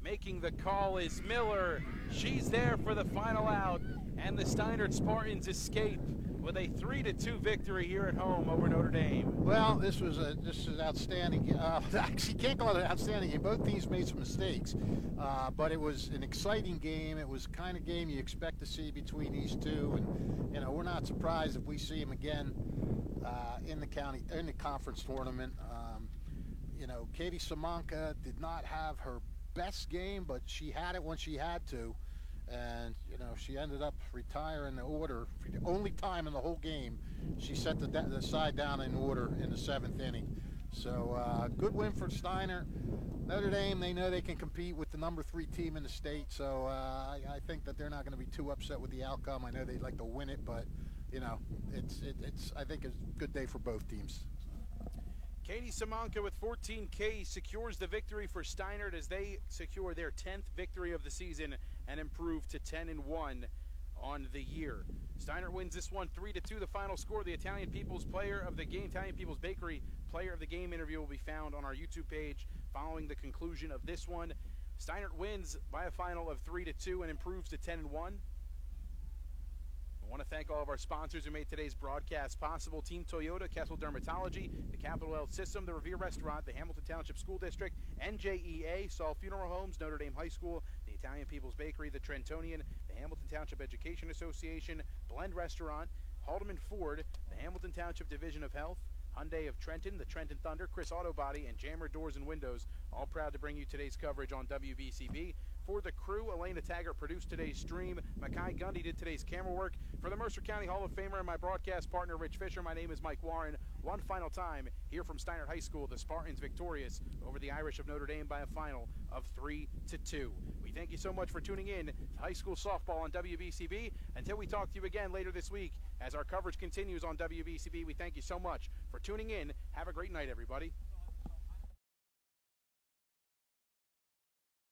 Making the call is Miller. She's there for the final out, and the Steinert Spartans escape with a 3-2 victory here at home over Notre Dame. Well, this was an outstanding. Actually, can't call it an outstanding game. Both teams made some mistakes, but it was an exciting game. It was the kind of game you expect to see between these two, and we're not surprised if we see them again in the conference tournament. Katie Simonka did not have her best game, but she had it when she had to, and she ended up retiring the order for the only time in the whole game. She set the side down in order in the 7th inning. So good win for Steiner. Notre Dame, they know they can compete with the number 3 team in the state, so I think that they're not going to be too upset with the outcome. I know they'd like to win it, but I think it's a good day for both teams. Katie Simonka with 14 Ks secures the victory for Steinert as they secure their 10th victory of the season and improve to 10-1 on the year. Steinert wins this one 3-2. The final score. The Italian People's Player of the Game, Italian People's Bakery Player of the Game interview will be found on our YouTube page following the conclusion of this one. Steinert wins by a final of 3-2 and improves to 10-1. want to thank all of our sponsors who made today's broadcast possible: Team Toyota, Kessel Dermatology, the Capital Health System, the Revere Restaurant, the Hamilton Township School District, NJEA, Saul Funeral Homes, Notre Dame High School, the Italian People's Bakery, the Trentonian, the Hamilton Township Education Association, Blend Restaurant, Haldeman Ford, the Hamilton Township Division of Health, Hyundai of Trenton, the Trenton Thunder, Chris Auto Body, and Jammer Doors and Windows, all proud to bring you today's coverage on WBCB. For the crew, Elena Taggart produced today's stream. Makai Gundy did today's camera work. For the Mercer County Hall of Famer and my broadcast partner, Rich Fisher, my name is Mike Warren. One final time, here from Steinert High School, the Spartans victorious over the Irish of Notre Dame by a final of 3-2. We thank you so much for tuning in to high school softball on WBCB. Until we talk to you again later this week, as our coverage continues on WBCB, we thank you so much for tuning in. Have a great night, everybody.